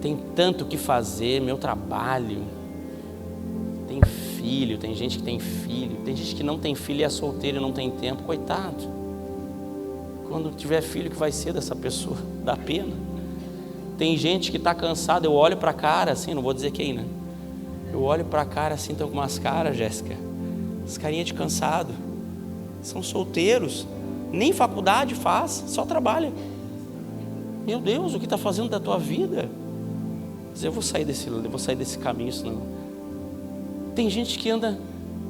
Tem tanto o que fazer, meu trabalho. Tem filho, tem gente que tem filho, tem gente que não tem filho e é solteiro e não tem tempo. Coitado, quando tiver filho, que vai ser dessa pessoa? Dá pena. Tem gente que está cansada. Eu olho para a cara assim, não vou dizer quem, né? Eu olho para a cara assim, tem algumas caras, Jéssica, as carinhas de cansado, são solteiros, nem faculdade faz, só trabalha. Meu Deus, o que está fazendo da tua vida? Eu vou sair desse caminho, senão. Tem gente que anda.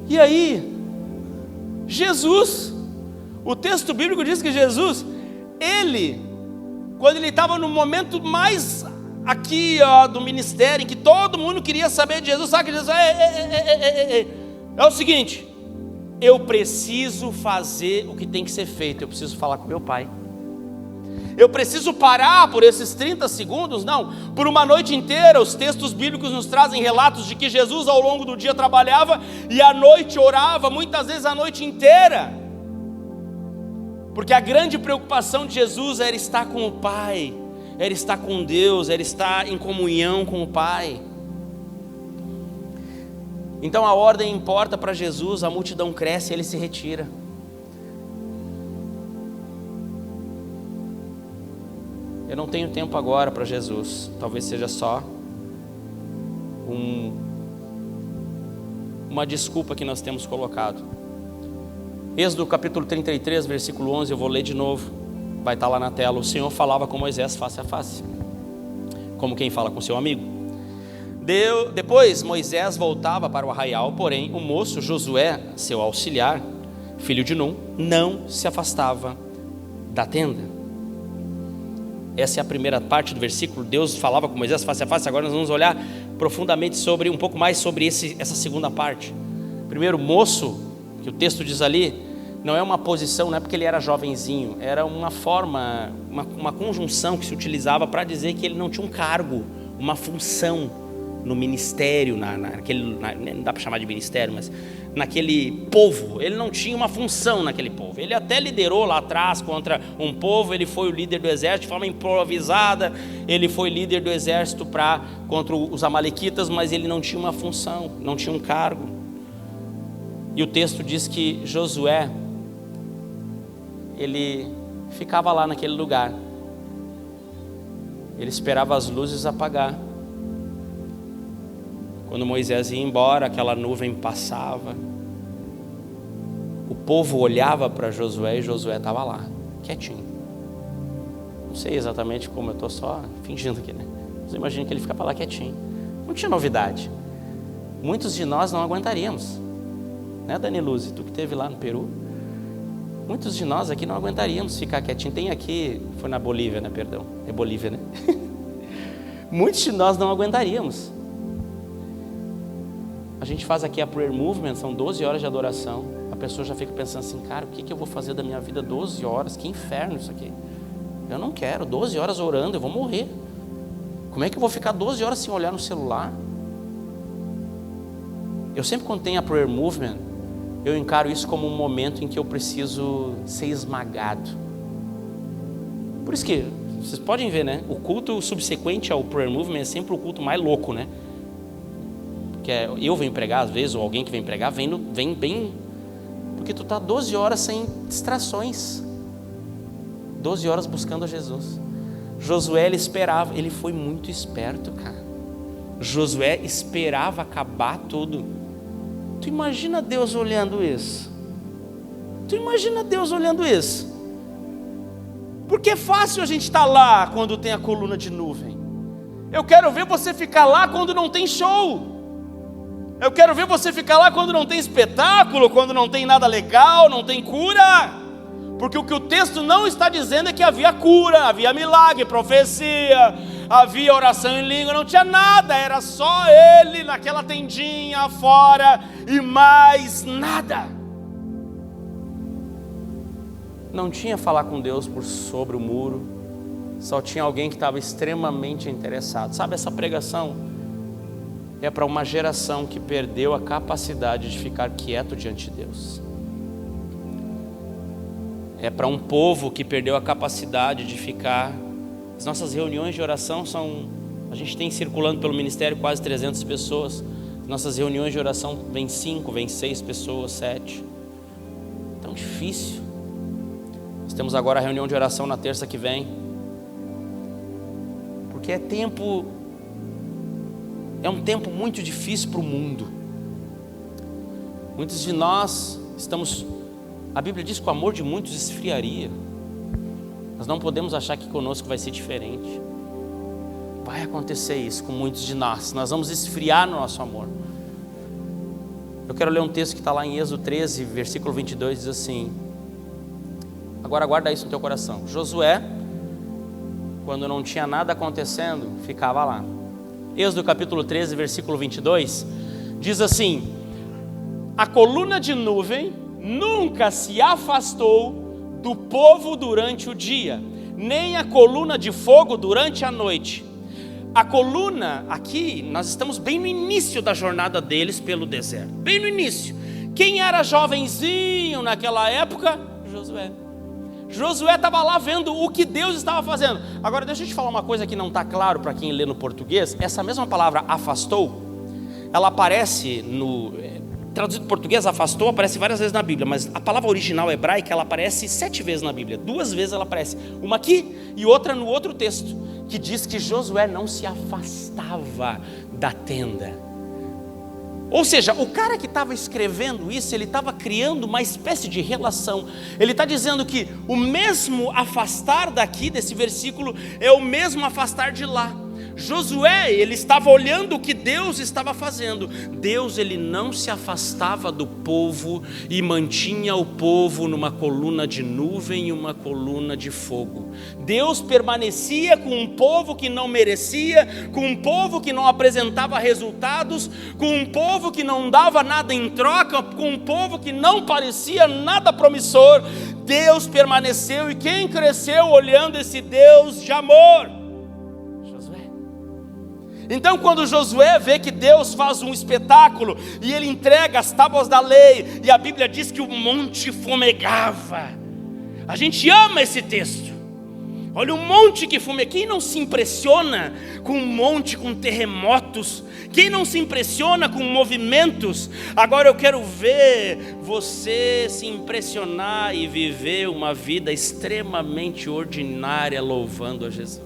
E aí, Jesus, o texto bíblico diz que Jesus, ele, quando ele estava no momento mais aqui do ministério, em que todo mundo queria saber de Jesus, sabe que Jesus é o seguinte: eu preciso fazer o que tem que ser feito, eu preciso falar com meu Pai. Eu preciso parar por esses 30 segundos? Não, por uma noite inteira. Os textos bíblicos nos trazem relatos de que Jesus ao longo do dia trabalhava e à noite orava, muitas vezes a noite inteira, porque a grande preocupação de Jesus era estar com o Pai, era estar com Deus, era estar em comunhão com o Pai. Então a ordem importa para Jesus, a multidão cresce e ele se retira. Eu não tenho tempo agora para Jesus. Talvez seja só uma desculpa que nós temos colocado. Êxodo capítulo 33, versículo 11, eu vou ler de novo. Vai estar lá na tela. O Senhor falava com Moisés face a face, como quem fala com seu amigo. Depois Moisés voltava para o arraial, porém o moço Josué, seu auxiliar, filho de Num, não se afastava da tenda. Essa é a primeira parte do versículo. Deus falava com Moisés face a face. Agora nós vamos olhar profundamente um pouco mais sobre essa segunda parte. Primeiro, o moço, que o texto diz ali, não é uma posição, não é porque ele era jovenzinho, era uma forma, uma conjunção que se utilizava para dizer que ele não tinha um cargo, uma função no ministério, não dá para chamar de ministério, mas naquele povo. Ele não tinha uma função naquele povo. Ele até liderou lá atrás contra um povo, ele foi o líder do exército de forma improvisada, ele foi líder do exército contra os amalequitas, mas ele não tinha uma função, não tinha um cargo. E o texto diz que Josué, ele ficava lá naquele lugar, ele esperava as luzes apagar. Quando Moisés ia embora, aquela nuvem passava, o povo olhava para Josué e Josué estava lá, quietinho. Não sei exatamente como, eu estou só fingindo aqui, né? Você imagina que ele ficava lá quietinho, não tinha novidade. Muitos de nós não aguentaríamos, né, Dani Luz, tu que esteve lá no Peru, muitos de nós aqui não aguentaríamos ficar quietinho. Tem aqui, foi na Bolívia, né, perdão, é Bolívia, né? Muitos de nós não aguentaríamos. A gente faz aqui a prayer movement, são 12 horas de adoração. A pessoa já fica pensando assim, cara, o que eu vou fazer da minha vida 12 horas? Que inferno isso aqui. Eu não quero, 12 horas orando, eu vou morrer. Como é que eu vou ficar 12 horas sem olhar no celular? Eu sempre, quando tenho a prayer movement, eu encaro isso como um momento em que eu preciso ser esmagado. Por isso que, vocês podem ver, né? O culto subsequente ao prayer movement é sempre o culto mais louco, né? Que eu venho pregar às vezes, ou alguém que vem pregar, vem bem, porque tu está 12 horas sem distrações, 12 horas buscando a Jesus. Josué, ele esperava, ele foi muito esperto, cara. Josué esperava acabar tudo. Tu imagina Deus olhando isso? Tu imagina Deus olhando isso? Porque é fácil a gente estar lá quando tem a coluna de nuvem. Eu quero ver você ficar lá quando não tem show. Eu quero ver você ficar lá quando não tem espetáculo, quando não tem nada legal, não tem cura. Porque o que o texto não está dizendo é que havia cura, havia milagre, profecia, havia oração em língua, não tinha nada, era só ele naquela tendinha fora e mais nada. Não tinha falar com Deus por sobre o muro, só tinha alguém que estava extremamente interessado. Sabe, essa pregação é para uma geração que perdeu a capacidade de ficar quieto diante de Deus. É para um povo que perdeu a capacidade de ficar. As nossas reuniões de oração a gente tem circulando pelo ministério quase 300 pessoas. Nossas reuniões de oração vem 5, vem 6 pessoas, 7. Tão difícil. Nós temos agora a reunião de oração na terça que vem. Porque é um tempo muito difícil para o mundo. Muitos de nós a Bíblia diz que o amor de muitos esfriaria. Nós não podemos achar que conosco vai ser diferente. Vai acontecer isso com muitos de nós. Nós vamos esfriar no nosso amor. Eu quero ler um texto que está lá em Êxodo 13, versículo 22, diz assim. Agora guarda isso no teu coração. Josué, quando não tinha nada acontecendo, ficava lá. Êxodo capítulo 13, versículo 22, diz assim: a coluna de nuvem nunca se afastou do povo durante o dia, nem a coluna de fogo durante a noite. A coluna, aqui, nós estamos bem no início da jornada deles pelo deserto, bem no início. Quem era jovenzinho naquela época? Josué. Josué estava lá vendo o que Deus estava fazendo. Agora deixa eu te falar uma coisa que não está claro para quem lê no português. Essa mesma palavra afastou, ela aparece traduzido em português, afastou, aparece várias vezes na Bíblia, mas a palavra original hebraica, ela aparece 7 vezes na Bíblia. 2 vezes ela aparece, uma aqui e outra no outro texto, que diz que Josué não se afastava da tenda. Ou seja, o cara que estava escrevendo isso, ele estava criando uma espécie de relação. Ele está dizendo que o mesmo afastar daqui, desse versículo, é o mesmo afastar de lá. Josué, ele estava olhando o que Deus estava fazendo. Deus, ele não se afastava do povo e mantinha o povo numa coluna de nuvem e uma coluna de fogo. Deus permanecia com um povo que não merecia, com um povo que não apresentava resultados, com um povo que não dava nada em troca, com um povo que não parecia nada promissor. Deus permaneceu, e quem cresceu olhando esse Deus de amor? Então, quando Josué vê que Deus faz um espetáculo e ele entrega as tábuas da lei, e a Bíblia diz que o monte fumegava. A gente ama esse texto. Olha o monte que fumega. Quem não se impressiona com um monte, com terremotos? Quem não se impressiona com movimentos? Agora eu quero ver você se impressionar e viver uma vida extremamente ordinária louvando a Jesus.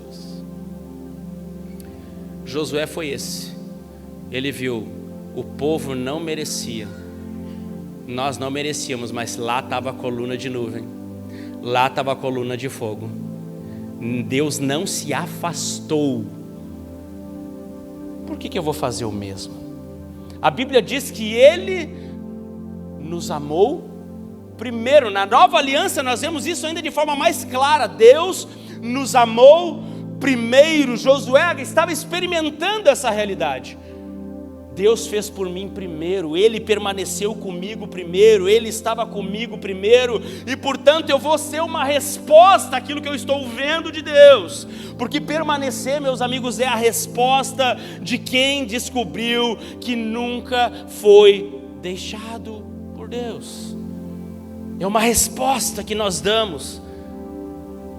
Josué foi esse. Ele viu, o povo não merecia, nós não merecíamos, mas lá estava a coluna de nuvem, lá estava a coluna de fogo. Deus não se afastou. Por que eu vou fazer o mesmo? A Bíblia diz que Ele nos amou primeiro. Na nova aliança nós vemos isso ainda de forma mais clara. Deus nos amou primeiro. Josué estava experimentando essa realidade. Deus fez por mim primeiro, Ele permaneceu comigo primeiro, Ele estava comigo primeiro, e portanto eu vou ser uma resposta àquilo que eu estou vendo de Deus, porque permanecer, meus amigos, é a resposta de quem descobriu que nunca foi deixado por Deus. É uma resposta que nós damos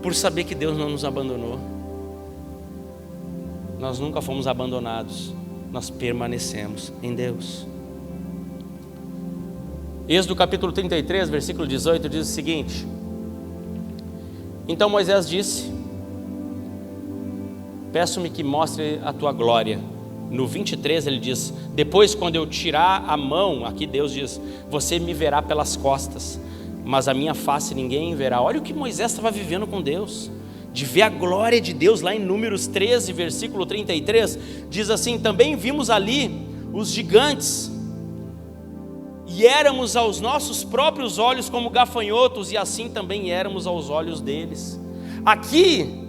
por saber que Deus não nos abandonou. Nós nunca fomos abandonados, nós permanecemos em Deus. Êxodo capítulo 33, versículo 18 diz o seguinte: então Moisés disse: peço-me que mostre a tua glória. No 23 ele diz: depois, quando eu tirar a mão, aqui Deus diz, você me verá pelas costas, mas a minha face ninguém verá. Olha o que Moisés estava vivendo com Deus, de ver a glória de Deus. Lá em Números 13, versículo 33, diz assim: também vimos ali os gigantes, e éramos aos nossos próprios olhos como gafanhotos, e assim também éramos aos olhos deles. Aqui,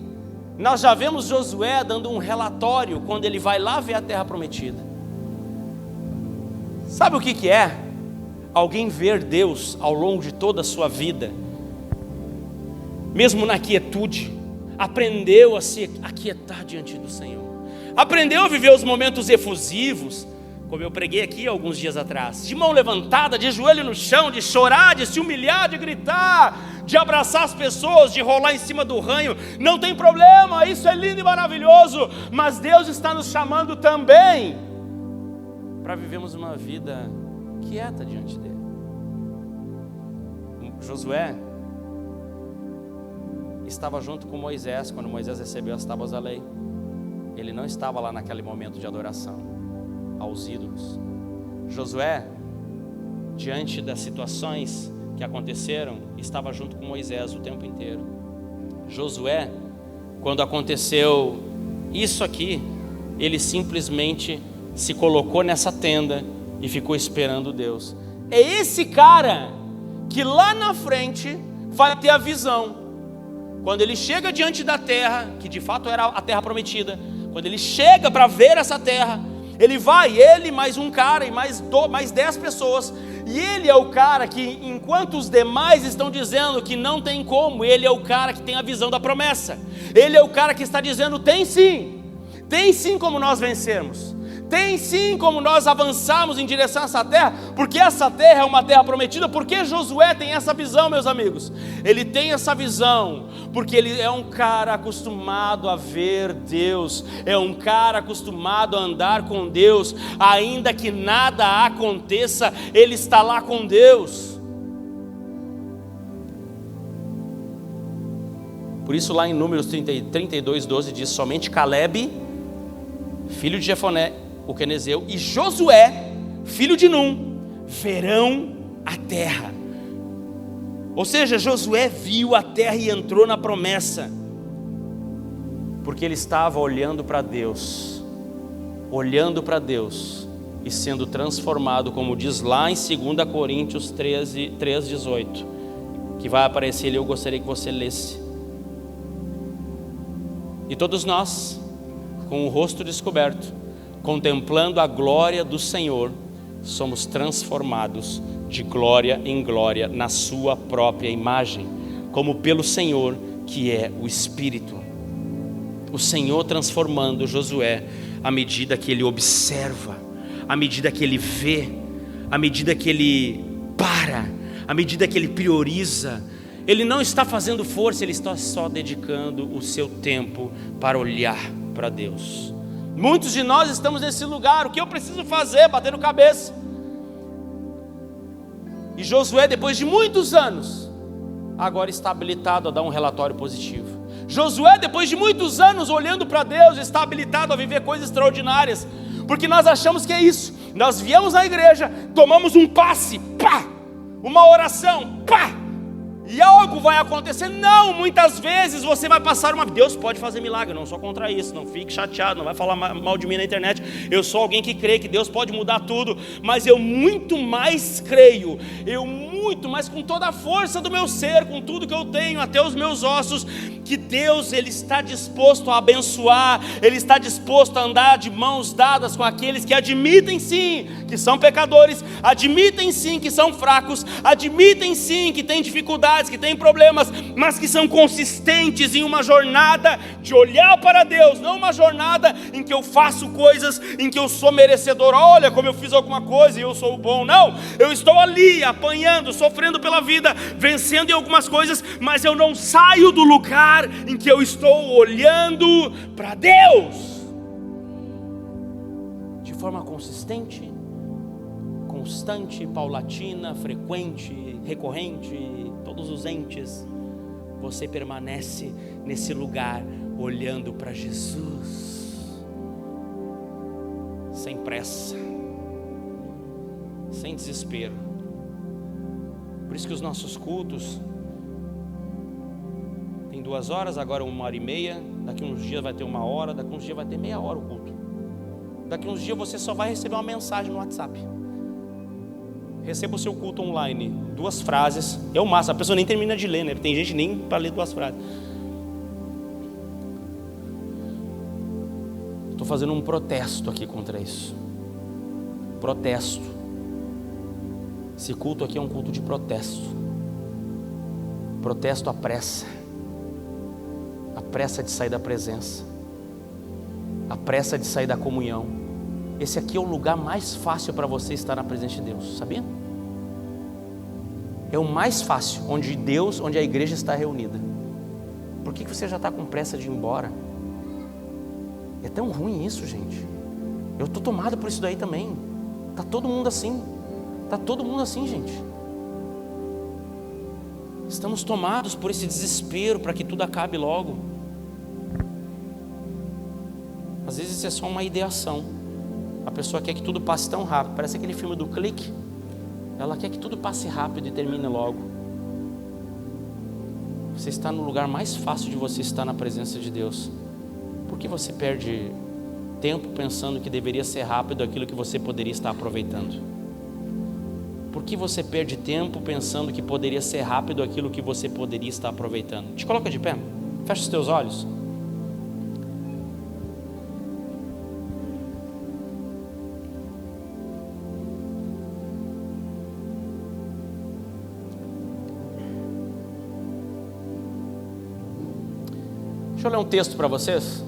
nós já vemos Josué dando um relatório, quando ele vai lá ver a terra prometida. Sabe o que é? Alguém ver Deus ao longo de toda a sua vida, mesmo na quietude, aprendeu a se aquietar diante do Senhor, aprendeu a viver os momentos efusivos, como eu preguei aqui alguns dias atrás, de mão levantada, de joelho no chão, de chorar, de se humilhar, de gritar, de abraçar as pessoas, de rolar em cima do ranho. Não tem problema, isso é lindo e maravilhoso, mas Deus está nos chamando também para vivermos uma vida quieta diante dele. Josué estava junto com Moisés quando Moisés recebeu as tábuas da lei. Ele não estava lá naquele momento de adoração aos ídolos. Josué, diante das situações que aconteceram, estava junto com Moisés o tempo inteiro. Josué, quando aconteceu isso aqui, ele simplesmente se colocou nessa tenda e ficou esperando Deus. É esse cara que lá na frente vai ter a visão. Quando ele chega diante da terra, que de fato era a terra prometida, quando ele chega para ver essa terra, ele vai, ele mais um cara e mais 10 pessoas, e ele é o cara que, enquanto os demais estão dizendo que não tem como, ele é o cara que tem a visão da promessa. Ele é o cara que está dizendo: tem sim como nós vencermos, tem sim como nós avançarmos em direção a essa terra, porque essa terra é uma terra prometida. Porque Josué tem essa visão, meus amigos? Ele tem essa visão porque ele é um cara acostumado a ver Deus, é um cara acostumado a andar com Deus, ainda que nada aconteça, ele está lá com Deus. Por isso lá em Números 32, 12 diz: somente Calebe, filho de Jefoné, o quenezeu, e Josué, filho de Num, verão a terra. Ou seja, Josué viu a terra e entrou na promessa. Porque ele estava olhando para Deus e sendo transformado, como diz lá em 2 Coríntios 3:18, que vai aparecer ali, eu gostaria que você lesse. E todos nós, com o rosto descoberto, contemplando a glória do Senhor, somos transformados de glória em glória na sua própria imagem, como pelo Senhor que é o Espírito. O Senhor transformando Josué à medida que ele observa, à medida que ele vê, à medida que ele para, à medida que ele prioriza. Ele não está fazendo força, ele está só dedicando o seu tempo para olhar para Deus. Muitos de nós estamos nesse lugar. O que eu preciso fazer? Batendo cabeça. E Josué, depois de muitos anos, agora está habilitado a dar um relatório positivo. Josué, depois de muitos anos olhando para Deus, está habilitado a viver coisas extraordinárias. Porque nós achamos que é isso. Nós viemos na igreja, tomamos um passe, pá, uma oração, pá, e algo vai acontecer. Não, muitas vezes você vai passar uma... Deus pode fazer milagre, não sou contra isso, não fique chateado, não vai falar mal de mim na internet. Eu sou alguém que crê que Deus pode mudar tudo, mas eu muito mais creio, muito mais, com toda a força do meu ser, com tudo que eu tenho, até os meus ossos, que Deus, Ele está disposto a abençoar, Ele está disposto a andar de mãos dadas com aqueles que admitem sim que são pecadores, admitem sim que são fracos, admitem sim que têm dificuldades, que têm problemas, mas que são consistentes em uma jornada de olhar para Deus, não uma jornada em que eu faço coisas, em que eu sou merecedor. Olha como eu fiz alguma coisa e eu sou bom. Não, eu estou ali apanhando, sofrendo pela vida, vencendo em algumas coisas, mas eu não saio do lugar em que eu estou olhando para Deus de forma consistente, constante, paulatina, frequente, recorrente, todos os entes. Você permanece nesse lugar olhando para Jesus, sem pressa, sem desespero. Por isso que os nossos cultos tem 2 horas, agora 1h30, daqui uns dias vai ter 1 hora, daqui uns dias vai ter meia hora o culto. Daqui uns dias você só vai receber uma mensagem no WhatsApp: receba o seu culto online, 2 frases, é o máximo. A pessoa nem termina de ler, né? Tem gente nem para ler 2 frases. Estou fazendo um protesto aqui contra isso. Protesto. Esse culto aqui é um culto de protesto. Protesto à pressa. A pressa de sair da presença, a pressa de sair da comunhão. Esse aqui é o lugar mais fácil para você estar na presença de Deus, sabia? É o mais fácil, onde a igreja está reunida. Por que você já está com pressa de ir embora? É tão ruim isso, gente. Eu estou tomado por isso daí também. Está todo mundo assim. Está todo mundo assim, gente. Estamos tomados por esse desespero para que tudo acabe logo. Às vezes isso é só uma ideação. A pessoa quer que tudo passe tão rápido. Parece aquele filme do Clique. Ela quer que tudo passe rápido e termine logo. Você está no lugar mais fácil de você estar na presença de Deus. Por que você perde tempo pensando que deveria ser rápido aquilo que você poderia estar aproveitando? Por que você perde tempo pensando que poderia ser rápido aquilo que você poderia estar aproveitando? Te coloca de pé, fecha os teus olhos. Deixa eu ler um texto para vocês,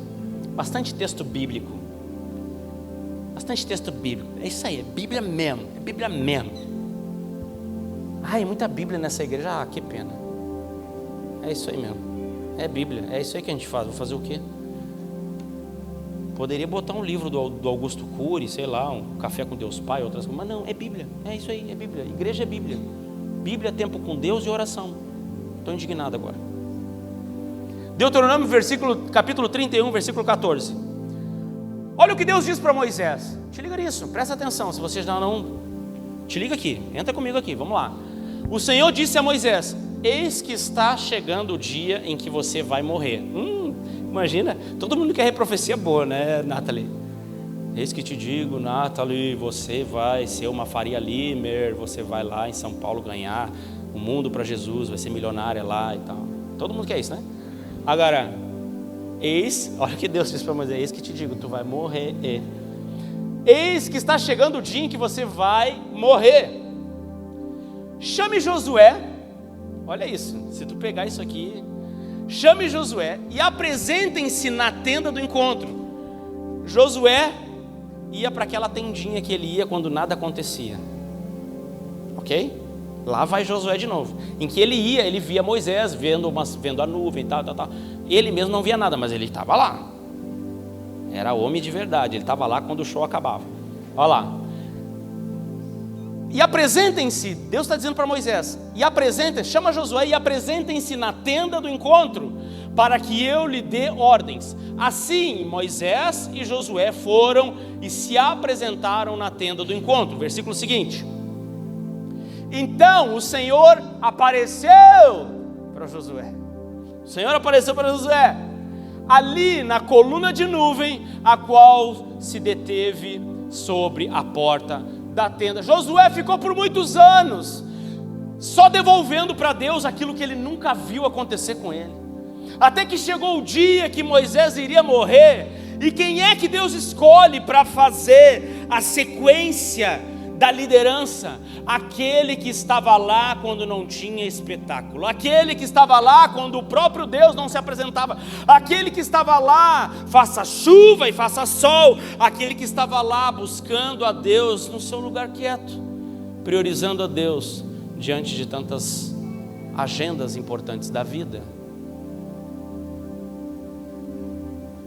bastante texto bíblico. Bastante texto bíblico, é isso aí, é Bíblia mesmo, é Bíblia mesmo. Ai, muita Bíblia nessa igreja, que pena. É isso aí mesmo, é Bíblia, é isso aí que a gente faz. Vou fazer o quê? Poderia botar um livro do Augusto Cury, sei lá, um Café com Deus Pai, outras coisas, mas não, é Bíblia, é isso aí, é Bíblia. Igreja é Bíblia. Bíblia é tempo com Deus e oração. Estou indignado agora. Deuteronômio, capítulo 31, versículo 14. Olha o que Deus diz para Moisés. Te liga nisso, presta atenção. Se vocês não... Te liga aqui, entra comigo aqui, vamos lá. O Senhor disse a Moisés: eis que está chegando o dia em que você vai morrer. Imagina, todo mundo quer profecia boa, né, Nathalie? Eis que te digo, Nathalie, você vai ser uma Faria Limer, você vai lá em São Paulo ganhar o mundo para Jesus, vai ser milionária lá e tal. Todo mundo quer isso, né? Agora, olha o que Deus disse para Moisés: eis que te digo, tu vai morrer. Eis que está chegando o dia em que você vai morrer. Chame Josué, olha isso, se tu pegar isso aqui, chame Josué e apresentem-se na tenda do encontro. Josué ia para aquela tendinha que ele ia quando nada acontecia, ok? Lá vai Josué de novo. Em que ele ia, ele via Moisés vendo a nuvem e tal. Ele mesmo não via nada, mas ele estava lá. Era homem de verdade, ele estava lá quando o show acabava. Olha lá. E apresentem-se, Deus está dizendo para Moisés, chama Josué e apresentem-se na tenda do encontro, para que eu lhe dê ordens. Assim Moisés e Josué foram e se apresentaram na tenda do encontro. Versículo seguinte: então o Senhor apareceu para Josué. O Senhor apareceu para Josué ali na coluna de nuvem, a qual se deteve sobre a porta da tenda. Josué ficou por muitos anos só devolvendo para Deus aquilo que ele nunca viu acontecer com ele, até que chegou o dia que Moisés iria morrer. E quem é que Deus escolhe para fazer a sequência da liderança? Aquele que estava lá quando não tinha espetáculo, aquele que estava lá quando o próprio Deus não se apresentava, aquele que estava lá, faça chuva e faça sol, aquele que estava lá buscando a Deus no seu lugar quieto, priorizando a Deus diante de tantas agendas importantes da vida.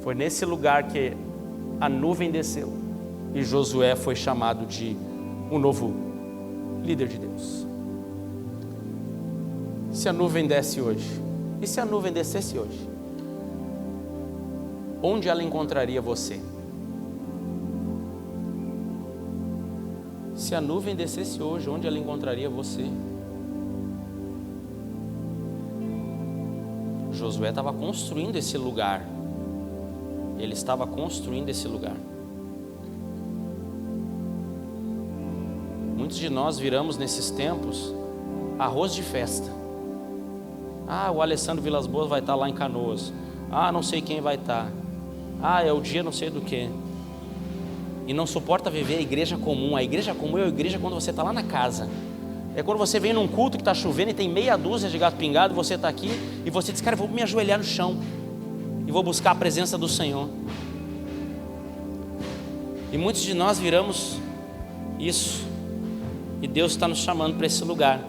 Foi nesse lugar que a nuvem desceu e Josué foi chamado de um novo líder de Deus. Se a nuvem desce hoje, e se a nuvem descesse hoje, onde ela encontraria você? Se a nuvem descesse hoje, onde ela encontraria você? Josué estava construindo esse lugar. Ele estava construindo esse lugar. Muitos de nós viramos nesses tempos arroz de festa. O Alessandro Vilas Boas vai estar lá em Canoas. Não sei quem vai estar. É o dia não sei do que. E não suporta viver a igreja comum. A igreja comum é a igreja quando você está lá na casa. É quando você vem num culto que está chovendo e tem meia dúzia de gato pingado, você está aqui e você diz: cara, eu vou me ajoelhar no chão e vou buscar a presença do Senhor. E muitos de nós viramos isso. E Deus está nos chamando para esse lugar.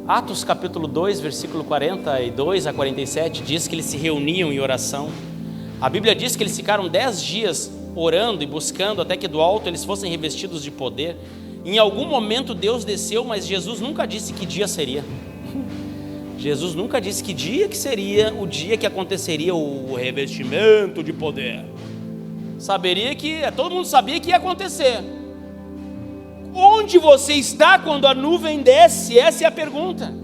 Atos capítulo 2, versículo 42 a 47, diz que eles se reuniam em oração. A Bíblia diz que eles ficaram 10 dias orando e buscando até que do alto eles fossem revestidos de poder. Em algum momento Deus desceu, mas Jesus nunca disse que dia seria. Jesus nunca disse que dia que seria o dia que aconteceria o revestimento de poder. Todo mundo sabia que ia acontecer. Onde você está quando a nuvem desce? Essa é a pergunta.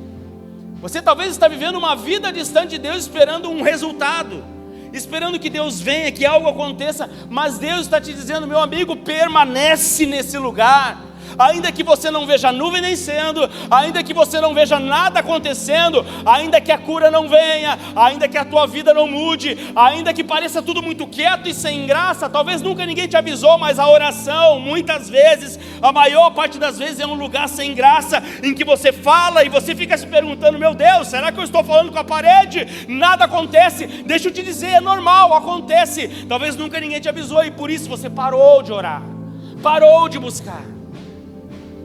Você talvez está vivendo uma vida distante de Deus, esperando um resultado, esperando que Deus venha, que algo aconteça, mas Deus está te dizendo: meu amigo, permanece nesse lugar. Ainda que você não veja a nuvem descendo, ainda que você não veja nada acontecendo, ainda que a cura não venha, ainda que a tua vida não mude, ainda que pareça tudo muito quieto e sem graça, talvez nunca ninguém te avisou, mas a oração, muitas vezes, a maior parte das vezes é um lugar sem graça, em que você fala e você fica se perguntando: meu Deus, será que eu estou falando com a parede? Nada acontece. Deixa eu te dizer, é normal, acontece. Talvez nunca ninguém te avisou e por isso você parou de orar, parou de buscar.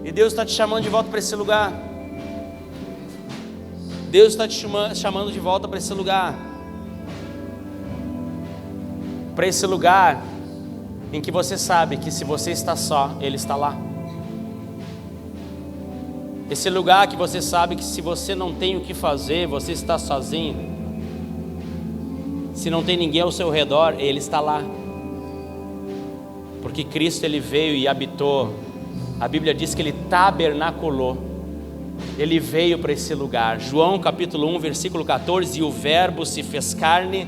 E Deus está te chamando de volta para esse lugar. Deus está te chamando de volta para esse lugar. Para esse lugar em que você sabe que se você está só, Ele está lá. Esse lugar que você sabe que se você não tem o que fazer, você está sozinho. Se não tem ninguém ao seu redor, Ele está lá. Porque Cristo, Ele veio e habitou. A Bíblia diz que Ele tabernaculou. Ele veio para esse lugar. João capítulo 1, versículo 14: e o verbo se fez carne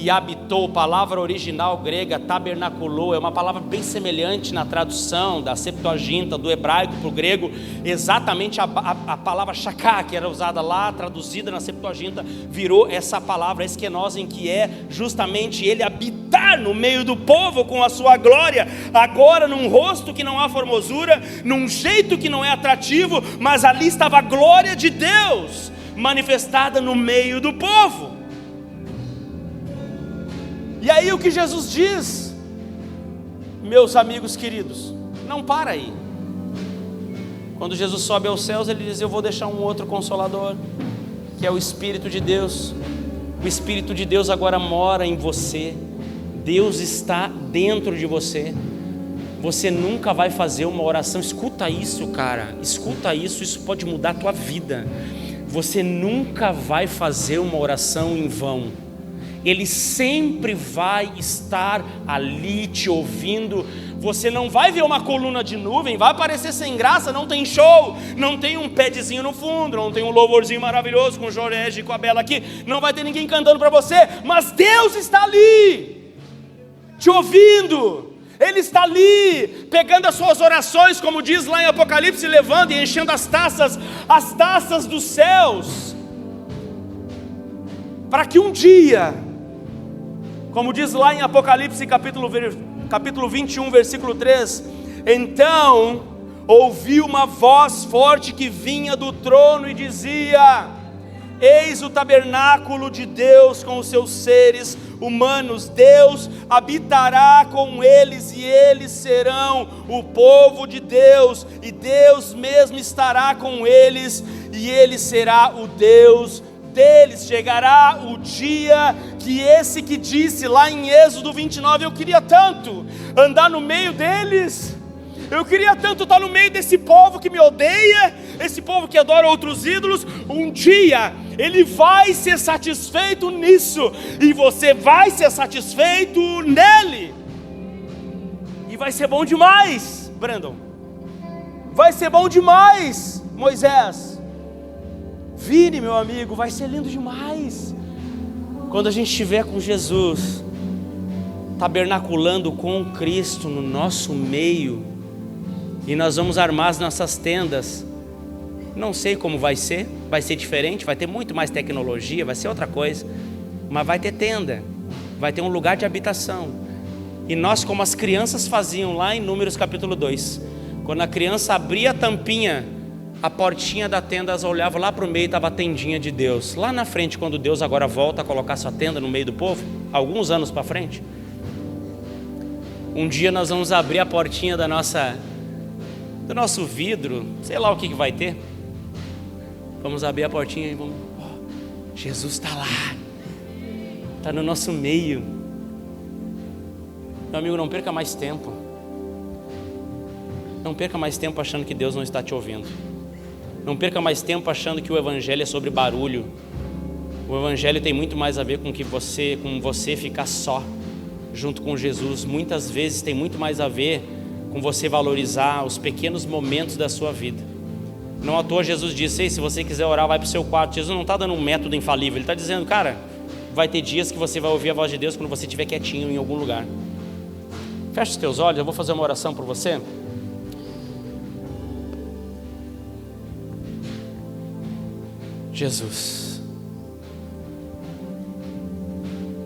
e habitou. A palavra original grega, tabernaculou, é uma palavra bem semelhante na tradução da Septuaginta, do hebraico para o grego, exatamente a palavra shaká, que era usada lá, traduzida na Septuaginta, virou essa palavra eskenosem, que é justamente ele habitar no meio do povo com a sua glória, agora num rosto que não há formosura, num jeito que não é atrativo, mas ali estava a glória de Deus manifestada no meio do povo. E aí o que Jesus diz, meus amigos queridos, não para aí. Quando Jesus sobe aos céus, ele diz: eu vou deixar um outro consolador, que é o Espírito de Deus. O Espírito de Deus agora mora em você. Deus está dentro de você. Você nunca vai fazer uma oração, escuta isso, cara, escuta isso, isso pode mudar a tua vida. Você nunca vai fazer uma oração em vão. Ele sempre vai estar ali te ouvindo. Você não vai ver uma coluna de nuvem, vai parecer sem graça, não tem show, não tem um padzinho no fundo, não tem um louvorzinho maravilhoso com o Jorege e com a Bela aqui, não vai ter ninguém cantando para você, mas Deus está ali, te ouvindo. Ele está ali, pegando as suas orações, como diz lá em Apocalipse, levando e enchendo as taças dos céus, para que um dia, como diz lá em Apocalipse capítulo 21, versículo 3, então ouvi uma voz forte que vinha do trono e dizia: eis o tabernáculo de Deus com os seus seres humanos, Deus habitará com eles e eles serão o povo de Deus, e Deus mesmo estará com eles e ele será o Deus deles. Chegará o dia que esse que disse lá em Êxodo 29, eu queria tanto andar no meio deles, eu queria tanto estar no meio desse povo que me odeia, esse povo que adora outros ídolos. Um dia ele vai ser satisfeito nisso, e você vai ser satisfeito nele, e vai ser bom demais, Brandon, vai ser bom demais, Moisés, Vini, meu amigo, vai ser lindo demais, quando a gente estiver com Jesus, tabernaculando com Cristo no nosso meio, e nós vamos armar as nossas tendas. Não sei como vai ser diferente, vai ter muito mais tecnologia, vai ser outra coisa, mas vai ter tenda, vai ter um lugar de habitação. E nós, como as crianças faziam lá em Números capítulo 2, quando a criança abria a tampinha, a portinha da tenda, elas olhavam lá para o meio, estava a tendinha de Deus. Lá na frente, quando Deus agora volta a colocar sua tenda no meio do povo, alguns anos para frente, um dia nós vamos abrir a portinha do nosso vidro, sei lá o que vai ter. Vamos abrir a portinha e vamos, Jesus está lá, está no nosso meio. Meu amigo, não perca mais tempo. Não perca mais tempo achando que Deus não está te ouvindo. Não perca mais tempo achando que o Evangelho é sobre barulho. O Evangelho tem muito mais a ver com você ficar só junto com Jesus. Muitas vezes tem muito mais a ver com você valorizar os pequenos momentos da sua vida. Não à toa Jesus disse: ei, se você quiser orar, vai para o seu quarto. Jesus não está dando um método infalível, ele está dizendo: cara, vai ter dias que você vai ouvir a voz de Deus quando você estiver quietinho em algum lugar. Fecha os teus olhos, eu vou fazer uma oração por você. Jesus,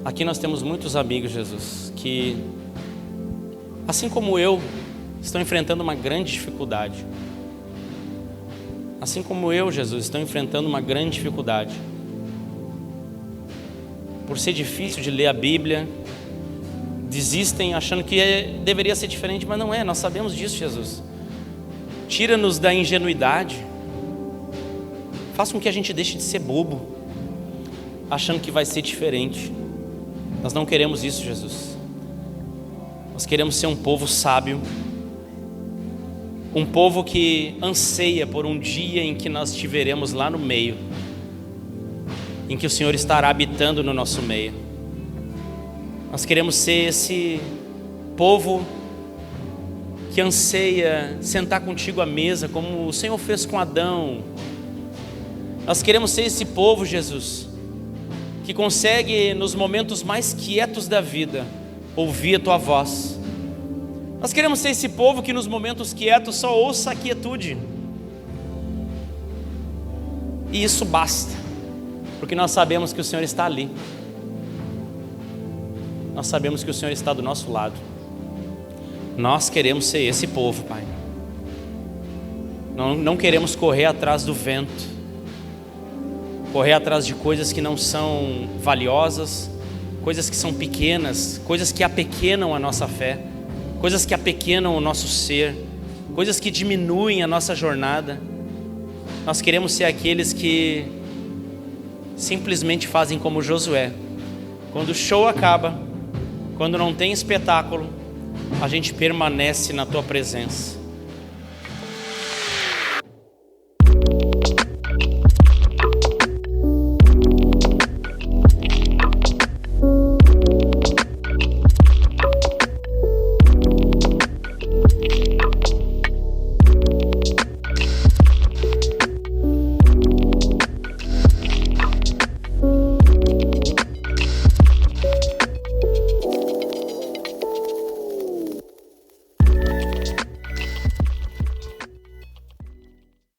aqui nós temos muitos amigos, Jesus, que, assim como eu, estão enfrentando uma grande dificuldade. Assim como eu, Jesus, estão enfrentando uma grande dificuldade. Por ser difícil de ler a Bíblia, desistem achando que deveria ser diferente, mas não é, nós sabemos disso, Jesus. Tira-nos da ingenuidade. Faça com que a gente deixe de ser bobo, achando que vai ser diferente. Nós não queremos isso, Jesus. Nós queremos ser um povo sábio, um povo que anseia por um dia em que nós estiveremos lá no meio, em que o Senhor estará habitando no nosso meio. Nós queremos ser esse povo que anseia sentar contigo à mesa, como o Senhor fez com Adão. Nós queremos ser esse povo, Jesus, que consegue nos momentos mais quietos da vida ouvir a tua voz. Nós queremos ser esse povo que nos momentos quietos só ouça a quietude. E isso basta, porque nós sabemos que o Senhor está ali. Nós sabemos que o Senhor está do nosso lado. Nós queremos ser esse povo, Pai. Não queremos correr atrás do vento, correr atrás de coisas que não são valiosas, coisas que são pequenas, coisas que apequenam a nossa fé, coisas que apequenam o nosso ser, coisas que diminuem a nossa jornada. Nós queremos ser aqueles que simplesmente fazem como Josué. Quando o show acaba, quando não tem espetáculo, a gente permanece na tua presença.